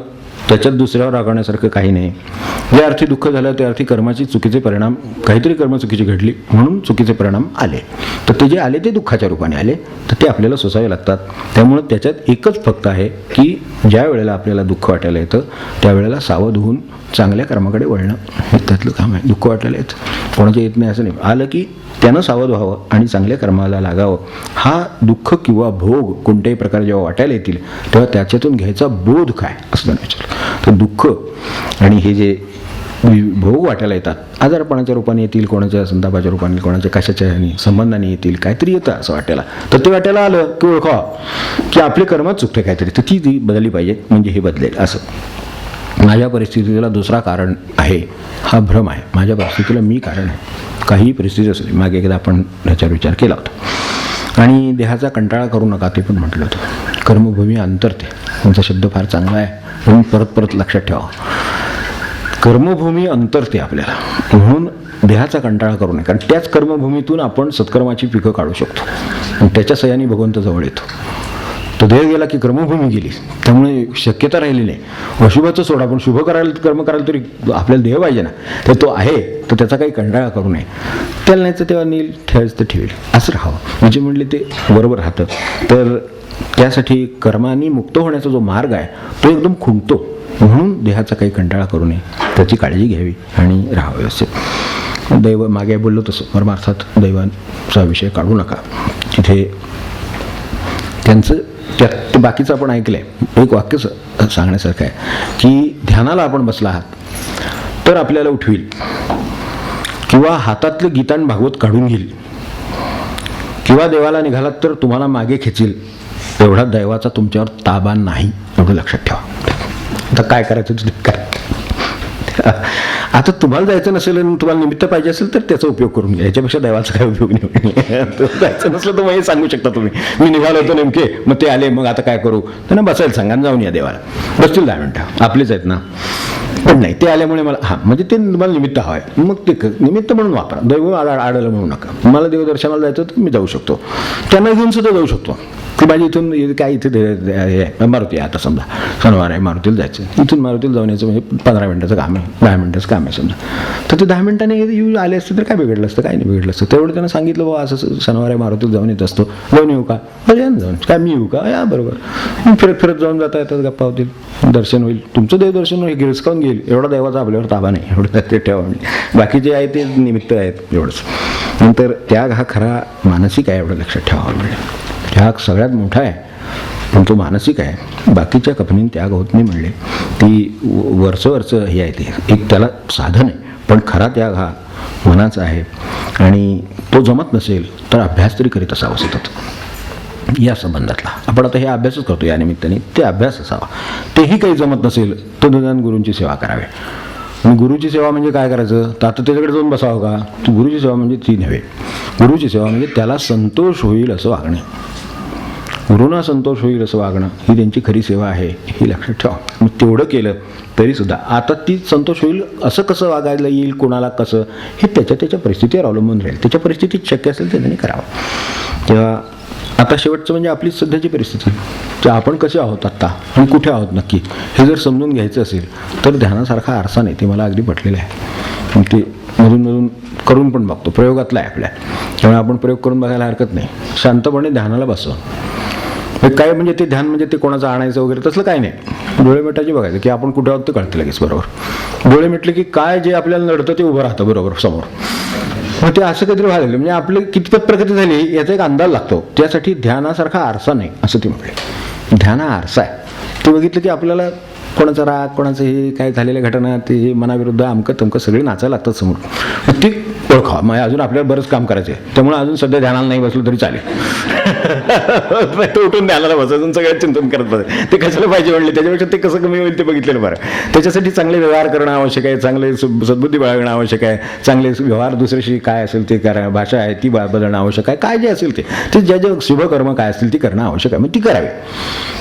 त्याच्यात दुसऱ्यावर रागवण्यासारखं काही नाही. ज्या अर्थी दुःख झालं त्या अर्थी कर्माची चुकीचे परिणाम, काहीतरी कर्म चुकीची घडली म्हणून चुकीचे परिणाम आले. तर ते जे आले ते दुःखाच्या रूपाने आले, तर ते आपल्याला सोसावे लागतात. त्यामुळं त्याच्यात एकच फक्त आहे की ज्या वेळेला आपल्याला दुःख वाटायला येतं त्यावेळेला सावध होऊन चांगल्या कर्माकडे वळणं हे त्यातलं काम आहे. दुःख वाटायला येतं, कोणाच्या येत नाही असं नाही, आलं की त्यानं सावध व्हावं आणि चांगल्या कर्माला लागावं. हा दुःख किंवा भोग कोणत्याही प्रकारे जेव्हा वाटायला येतील तेव्हा त्याच्यातून घ्यायचा बोध काय असं त्यांना विचारलं. तर दुःख आणि हे जे भोग वाटायला येतात. आजारपणाच्या रूपाने येतील, कोणाच्या संतापाच्या रूपाने, कोणाच्या कशाच्या संबंधाने येतील, काहीतरी येतं असं वाटायला. तर ते वाटायला आलं की ओळखा की आपले कर्मच चुकते काहीतरी, तर ती बदलली पाहिजे, म्हणजे हे बदलेल. असं माझ्या परिस्थितीला दुसरा कारण आहे हा भ्रम आहे. माझ्या परिस्थितीला मी कारण आहे. काहीही परिस्थिती असली, मागे एकदा आपण ह्याच्यावर विचार केला होता. आणि देहाचा कंटाळा करू नका ते पण म्हटलं होतं. कर्मभूमी अंतरते, तुमचा शब्द फार चांगला आहे, म्हणून परत परत लक्षात ठेवा. कर्मभूमी अंतरते आपल्याला, म्हणून देहाचा कंटाळा करू नये. कारण त्याच कर्मभूमीतून आपण सत्कर्माची पिकं काढू शकतो आणि त्याच्या सहाय्याने भगवंत जवळ येतो. तो देह गेला की कर्मभूमी गेली, त्यामुळे शक्यता राहिली नाही. अशुभाचं सोडा, पण शुभ करायला कर्म करायला तरी आपल्याला देह पाहिजे ना. तर तो आहे, तर त्याचा काही कंटाळा करू नये. त्याला नाही तर तेव्हा नेईल, ठेवायचं तर ठेवेल, असं राहावं. म्हणजे म्हणले ते बरोबर राहतं. तर त्यासाठी कर्मांनी मुक्त होण्याचा जो मार्ग आहे तो एकदम खुंटतो, म्हणून देहाचा काही कंटाळा करू नये, त्याची काळजी घ्यावी आणि राहावं व्यवस्थित. दैव मागे बोललो तसं परमार्थात दैवाचा विषय काढू नका. तिथे त्यांचं त्यात बाकीचं आपण ऐकलं आहे. एक वाक्य सांगण्यासारखं आहे की ध्यानाला आपण बसला आहात तर आपल्याला उठवील, किंवा हातातले गीतान भागवत काढून घेईल, किंवा देवाला निघालात तर तुम्हाला मागे खेचील. एवढा दैवाचा तुमच्यावर ताबा नाही, एवढं लक्षात ठेवा. आता काय करायचं तुम्ही काय. आता तुम्हाला जायचं नसेल आणि तुम्हाला निमित्त पाहिजे असेल तर त्याचा उपयोग करून घ्या. याच्यापेक्षा दैवाचा काय उपयोग नाही. जायचं नसलं तर मग हे सांगू शकता तुम्ही, मी निघालो होतो नेमके, मग ते आले, मग आता काय करू. त्यांना बसायला सांगा, जाऊन या देवाला. बसतील 10 मिनिटं, आपलेच आहेत ना. पण नाही, ते आल्यामुळे मला म्हणजे ते तुम्हाला निमित्त हवं आहे, मग ते निमित्त म्हणून वापरा. दैव आडलं म्हणू नका. मला देवदर्शनाला जायचं तर मी जाऊ शकतो, त्यांना घेऊन सुद्धा जाऊ शकतो. की माझी इथून काय इथे मारुती आहे, आता समजा शनिवार आहे, मारुतीला जायचं, इथून मारुतीला जाऊन यायचं म्हणजे 15 मिनिटाचं काम आहे, 10 मिनिटाचं काम आहे समजा. तर ते 10 मिनिटांनी येऊ आले असते तर काय बिघडलं असतं, काय नाही बिघडलं असतं. तेवढं त्यांना सांगितलं बाबा असं शनिवार आहे, मारुतीला जाऊन येत असतो, जाऊन येऊ का, म्हणजे जाऊन काय मी येऊ का, या बरोबर. फिरत फिरत जाऊन जाता येतात, गप्पा होतील, दर्शन होईल, तुमचं देवदर्शन होईल, गिरसकावून घेईल. एवढा देवाचा आपल्यावर ताबा नाही, एवढं ते ठेवा. म्हणजे बाकीचे आहे ते निमित्त आहेत एवढंच. नंतर त्याग हा खरा मानसिक आहे, एवढं लक्षात ठेवावं. म्हणजे त्याग सगळ्यात मोठा आहे, पण तो मानसिक आहे. बाकीच्या कपनीन त्याग होत नाही म्हणले, ती वरचं हे आहे, ते एक त्याला साधन आहे. पण खरा त्याग हा मनाचा आहे, आणि तो जमत नसेल तर अभ्यास तरी करीत असावा सतत या संबंधातला. आपण आता हे अभ्यासच करतो या निमित्ताने, ते अभ्यास असावा. तेही काही जमत नसेल तर निदान गुरूंची सेवा करावी. आणि गुरुची सेवा म्हणजे काय करायचं, तर आता त्याच्याकडे जाऊन बसावं का. गुरुची सेवा म्हणजे ती नव्हे. गुरुची सेवा म्हणजे त्याला संतोष होईल असं वागणे, गुरुंना संतोष होईल असं वागणं ही त्यांची खरी सेवा आहे, हे लक्षात ठेवा. मग तेवढं केलं तरीसुद्धा आता ती संतोष होईल असं कसं वागायला येईल, कोणाला कसं, हे त्याच्या परिस्थितीवर अवलंबून राहील. त्याच्या परिस्थितीत शक्य असेल तर त्यांनी करावं. तेव्हा आता शेवटचं म्हणजे आपली सध्याची परिस्थिती, की आपण कसे आहोत आत्ता आणि कुठे आहोत नक्की, हे जर समजून घ्यायचं असेल तर ध्यानासारखा आरसा नाही, ते मला अगदी पटलेलं आहे. मग ते मधून करून पण बघतो, प्रयोगातला आहे आपल्या. त्यामुळे आपण प्रयोग करून बघायला हरकत नाही. शांतपणे ध्यानाला बसव. काय म्हणजे ते ध्यान म्हणजे ते कोणाचं आणायचं वगैरे तसलं काही नाही. डोळे मिटायचे, बघायचं की आपण कुठे आहोत ते कळतं लगेच बरोबर. डोळे मिटले की काय जे आपल्याला नडतं ते उभं राहतं बरोबर समोर. मग ते असं काहीतरी व्हायला म्हणजे आपली कितपत प्रगती झाली याचा एक अंदाज लागतो. त्यासाठी ध्यानासारखा आरसा नाही असं ते म्हटले. ध्यान हा आरसा आहे. ते बघितलं की आपल्याला कोणाचा राग, कोणाचं हे काय झालेल्या घटना, ते मनाविरुद्ध अमकं तमकं सगळे नाचायला लागतात समोर. ती ओळखा. मग अजून आपल्याला बरंच काम करायचं आहे, त्यामुळे अजून सध्या ध्यानाला नाही बसलं तरी चालेल. तो उठून ध्यानाला बसायचं, सगळ्यात चिंतन करत बसायचं. ते कशाला पाहिजे म्हणले, त्याच्यापेक्षा ते कसं कमी होईल ते बघितलेलं बरं. त्याच्यासाठी चांगले व्यवहार करणं आवश्यक आहे, चांगले सद्बुद्धी बाळगणं आवश्यक आहे, चांगले व्यवहार दुसऱ्याशी काय असेल ते करा, भाषा आहे ती बदलणं आवश्यक आहे, काय जे असेल ते ज्या शुभकर्म काय असतील ती करणं आवश्यक आहे, मग ती करावी.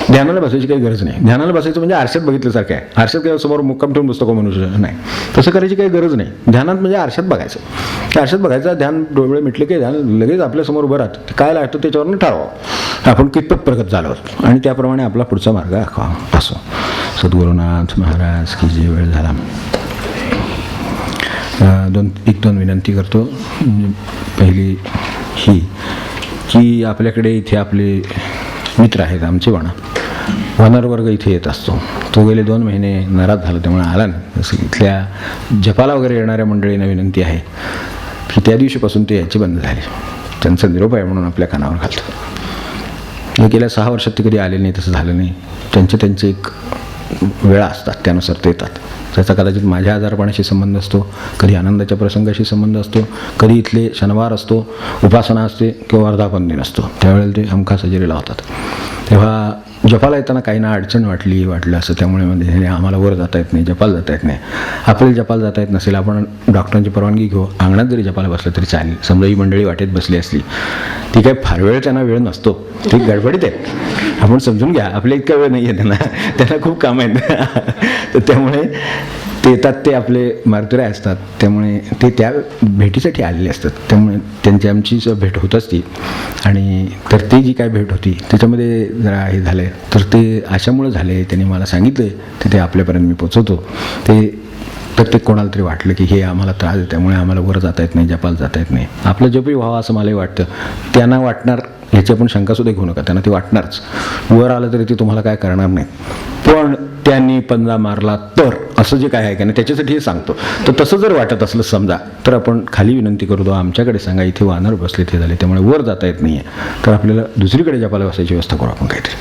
ध्यानाला बसायची काही गरज नाही. ध्यानाला बसायचं म्हणजे आरशात बघितल्यासारखं आहे. आरशात काय समोर मुक्काम ठेवून बसतो का मनुष्य, नाही, तसं करायची काही गरज नाही. ध्यानात म्हणजे आरशात बघायचं. आरशात बघायचं, ध्यान डोळे मिटले की ध्यान लगेच आपल्यासमोर उभं राहतं. काय लागतं त्याच्यावरून ठरवावं आपण कितपत प्रगत झालो आणि त्याप्रमाणे आपला पुढचा मार्ग दाखवा. असो. सद्गुरुनाथ महाराज की जे. वेळ झाला. एक दोन विनंती करतो. पहिली ही की आपल्याकडे इथे आपले मित्र आहेत, आमचे वानर वर्ग इथे येत असतो. तो गेले 2 महिने नाराज झाला, त्यामुळे आला नाही. जसं इथल्या जपाला वगैरे येणाऱ्या मंडळींना विनंती आहे की त्या दिवशीपासून ते याचे बंद झाले. त्यांचा निरोप आहे म्हणून आपल्या कानावर घालतो. हे गेल्या 6 वर्षात ते कधी आले नाही, तसं झालं नाही. त्यांचे एक वेळा असतात, त्यानुसार ते येतात. त्याचा कदाचित माझ्या आजारपणाशी संबंध असतो, कधी आनंदाच्या प्रसंगाशी संबंध असतो, कधी इथले शनिवार असतो, उपासना असते किंवा वर्धापन दिन असतो, त्यावेळेला ते हमखास हजेरी लावतात. तेव्हा जपाला येताना काही ना अडचण वाटलं असं, त्यामुळे म्हणजे आम्हाला वर जाता येत नाही, जपाला जाता येत नाही. आपल्याला जपाला जाता येत नसेल, आपण डॉक्टरांची परवानगी घेऊ, अंगणात जरी जपाला बसलं तरी चालेल. समजा ही मंडळी वाटेत बसली असली, ती काही फार वेळ त्यांना वेळ नसतो, ती गडबडीत आहे, आपण समजून घ्या, आपल्या इतका वेळ नाही आहे त्यांना खूप काम आहेत. तर त्यामुळे ते येतात, ते आपले मारुतीराय असतात, त्यामुळे ते त्या भेटीसाठी आलेले असतात. त्यामुळे त्यांची आमची भेट होत असती. आणि तर ती जी काय भेट होती त्याच्यामध्ये जरा हे झालं तर ते अशामुळं झाले, त्यांनी मला सांगितलं तर ते आपल्यापर्यंत मी पोचवतो. ते प्रत्येक कोणाला तरी वाटलं की हे आम्हाला त्रास आहे, त्यामुळे आम्हाला वर जाता येत नाही, जपाला जाता येत नाही. आपलं जपही व्हावं असं मलाही वाटतं. त्यांना वाटणार ह्याची आपण शंकासुद्धा घेऊ नका, त्यांना ते वाटणारच. वर आलं तरी ते तुम्हाला काय करणार नाही, पण त्यांनी पंजा मारला तर असं जे काय आहे का नाही त्याच्यासाठी हे सांगतो. तर तसं जर वाटत असलं समजा, तर आपण खाली विनंती करू दो, आमच्याकडे सांगा, इथे वानर बसले ते झाले, त्यामुळे वर जाता येत नाही आहे, तर आपल्याला दुसरीकडे जपाला बसायची व्यवस्था करू आपण काहीतरी.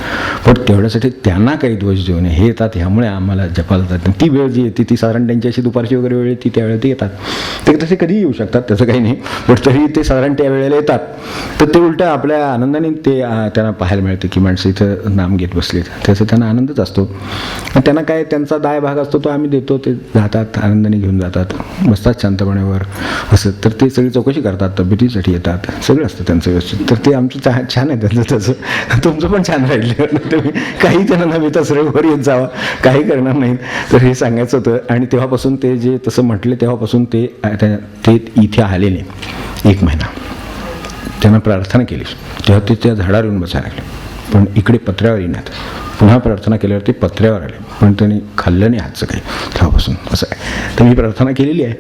पण तेवढ्यासाठी त्यांना काही दोष देऊ नये. हे येतात ह्यामुळे आम्हाला जपाला जात नाही. ती वेळ जी येते ती साधारण त्यांच्याशी दुपारची वगैरे वेळ येते, त्यावेळेला ते येतात. ते तसे कधीही येऊ शकतात, त्याचं काही नाही, पण तरी ते साधारण त्या वेळेला येतात. तर ते उलटं आपल्या आनंदाने ते त्यांना पाहायला मिळतं की माणसं इथं नाम घेत बसलेत, त्याचा त्यांना आनंदच असतो. त्यांना काय त्यांचा दाय भाग असतो तो आम्ही देतो, ते जातात आनंदाने घेऊन जातात, बसतात शांतपणेवर असं. तर ते सगळी चौकशी करतात, तब्येतीसाठी येतात, सगळं असतं त्यांचं व्यवस्थित. तर ते आमचं छान आहे त्यांचं, तसं तुमचं पण छान राहिलं. तुम्ही काही त्यांना नव्हे तसं वर येत जावा, काही करणार नाहीत. तर हे सांगायचं होतं. आणि तेव्हापासून ते जे तसं म्हटले तेव्हापासून ते इथे आलेले 1 महिना त्यांना प्रार्थना केली, तेव्हा ते त्या झाडावर येऊन बसायला लागले. पण इकडे पत्र्यावर येण्यात पुन्हा प्रार्थना केल्यावर ते पत्र्यावर आले, पण त्यांनी खाल्लं नाही हातचं काही तेव्हापासून, असं आहे. तर मी प्रार्थना केलेली आहे.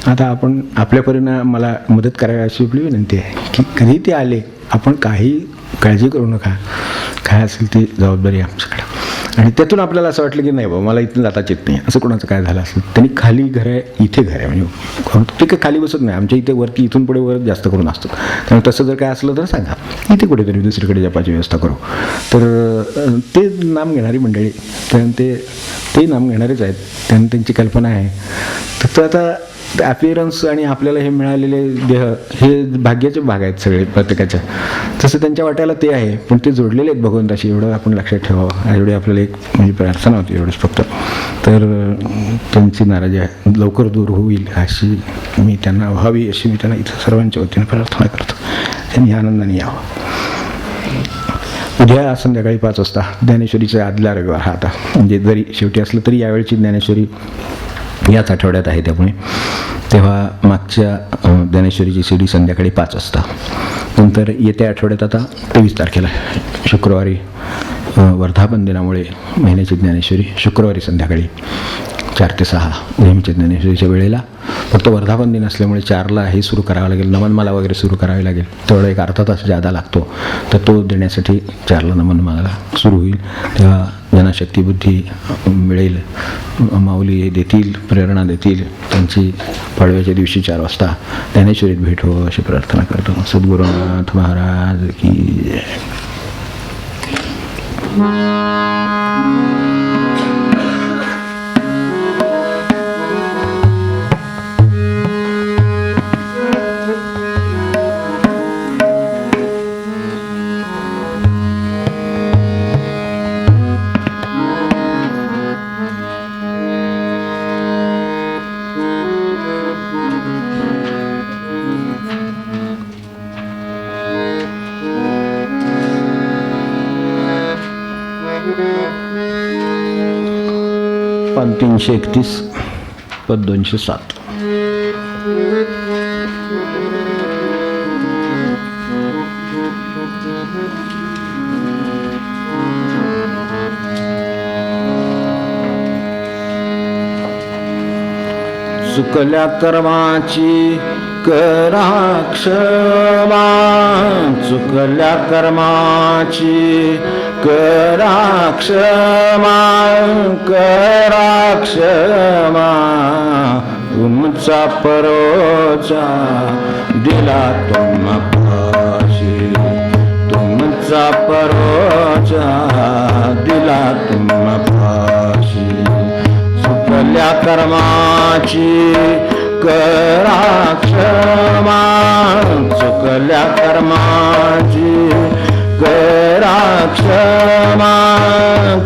आता आपण आपल्यापर्यंत मला मदत करावी अशी आपली विनंती आहे की कधी ते आले, आपण काही काळजी करू नका, काय असेल ती जबाबदारी आमच्याकडे. आणि त्यातून आपल्याला असं वाटलं की नाही बाबा मला इथून जाताच येत नाही, असं कोणाचं काय झालं असेल, त्यांनी खाली घर आहे, इथे घर आहे, म्हणजे ते काही खाली बसत नाही, आमच्या इथे वरती इथून पुढे वर जास्त करून असतं. त्यामुळे तसं जर काय असलं तर सांगा, इथे कुठेतरी दुसरीकडे जपाची व्यवस्था करू. तर ते नाम घेणारी मंडळी, ते नाम घेणारेच आहेत, त्यांची कल्पना आहे. तर आता अपीअरन्स आणि आपल्याला हे मिळालेले देह हे भाग्याचे भाग आहेत सगळे प्रत्येकाच्या, तसं त्यांच्या वाट्याला ते आहे, पण ते जोडलेले आहेत भगवंताशी, एवढं आपण लक्षात ठेवावं. एवढी आपल्याला एक म्हणजे प्रार्थना होती, एवढंच फक्त. तर त्यांची नाराजी आहे लवकर दूर होईल अशी मी त्यांना व्हावी, अशी मी त्यांना इथं सर्वांच्या वतीने प्रार्थना करतो. त्यांनी आनंदाने यावं. उद्या संध्याकाळी 5 वाजता ज्ञानेश्वरीचा आदला रविवार हा, आता म्हणजे जरी शेवटी असलं तरी यावेळची ज्ञानेश्वरी याच आठवड्यात आहे, त्यामुळे तेव्हा मागच्या ज्ञानेश्वरीची CD संध्याकाळी 5 वाजता. नंतर येत्या आठवड्यात आता 23 तारखेला शुक्रवारी वर्धापन दिनामुळे महिन्याची ज्ञानेश्वरी शुक्रवारी संध्याकाळी 4 ते 6 नेहमीच्या ज्ञानेश्वरीच्या वेळेला. फक्त वर्धापन दिन असल्यामुळे 4ला हे सुरू करावं लागेल, नमनमाला वगैरे सुरू करावी लागेल, तेवढा एक अर्धा तास जादा लागतो. तर तो देण्यासाठी 4ला नमनमाला सुरू होईल. तेव्हा ज्यांना शक्तिबुद्धी मिळेल, माऊली हे देतील, प्रेरणा देतील, त्यांची पाडव्याच्या दिवशी 4 वाजता ज्ञानेश्वरीत भेट हो अशी प्रार्थना करतो. सद्गुरुनाथ महाराज की. पान 331 पद 207. चुकल्या कर्माची करा क्षमा, चुकल्या कर्माची करा क्षमा, करा क्षमा. तुमचा परोचा दिला तुम पाशी, तुमचा परोचा दिला तुम पाशी. चुकल्या कर्माची करा क्षमा, चुकल्या कर्माची करा क्षमा,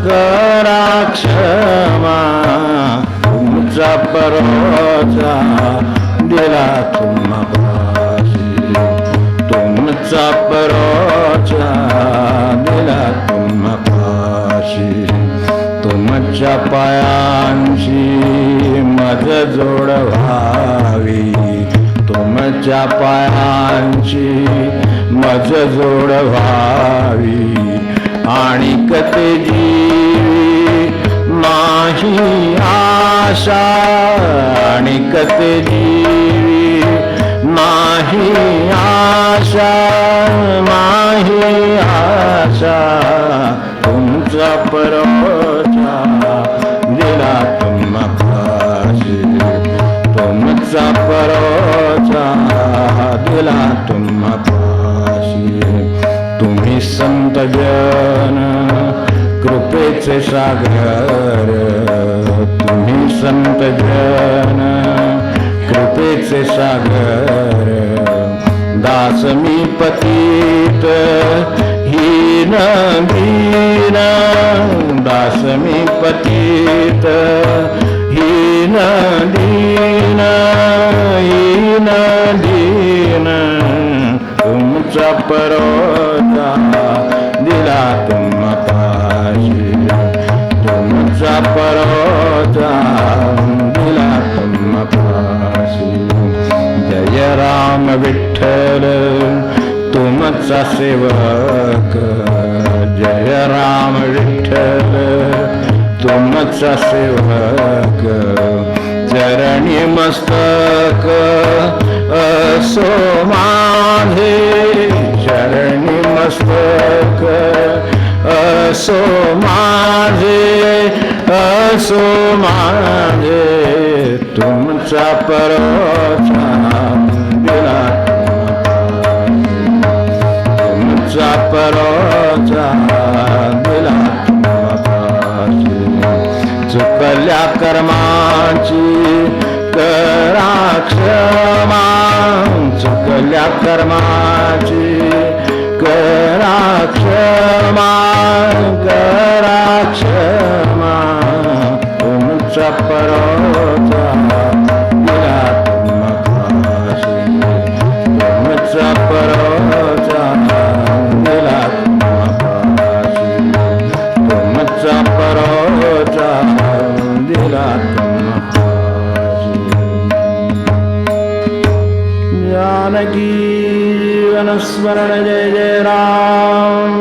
करा क्षमा. तुमचा परोचा दिला तुम्हा पाशी, तुमचा परोचा दिला तुम्हा पाशी. तुमच्या पायांची मज जोड व्हावी, तुमच्या पायांची मज जोड व्हावी. आणि कते जीवी नाही आशा, आणि कते जीवी नाही आशा, नाही आशा. तुमचा परोचा दिला तुम्हा पाशी, तुमचा परोचा दिला तुम्हा पाशी. तुम्ही संत जन कृपेचे सागर, तुम्ही संत जन कृपेचे सागर. दास मी पतित हीन दीन, दास मी पतित हीन दीन, हीन दीन. तुमचा परोचा दिला तुम्हा पाशी, तुमचा परोचा दिला तुम्हा पाशी. जय राम विठ्ठल तुमचा सेवक, जय राम विठ्ठल तुमचा सेवक. चरणी मस्तक असो माझे, चरणी मस्तक असो माझे, असो माझे. तुमचा परोचा दिला तुमचा परोचा दिला तुम्हा पाशी. चुकल्या कर्माची करा क्षमा, चुकल्या कर्माची करा क्षमा, करा क्षमा. तुमचा परोचा दिला तुम्हा पाशी, तुमचा परोचा दिला तुम्हा पाशी, तुमचा परोचा दिला तुम्हा पाशी. जानकी जीवन स्मरण जय जय राम.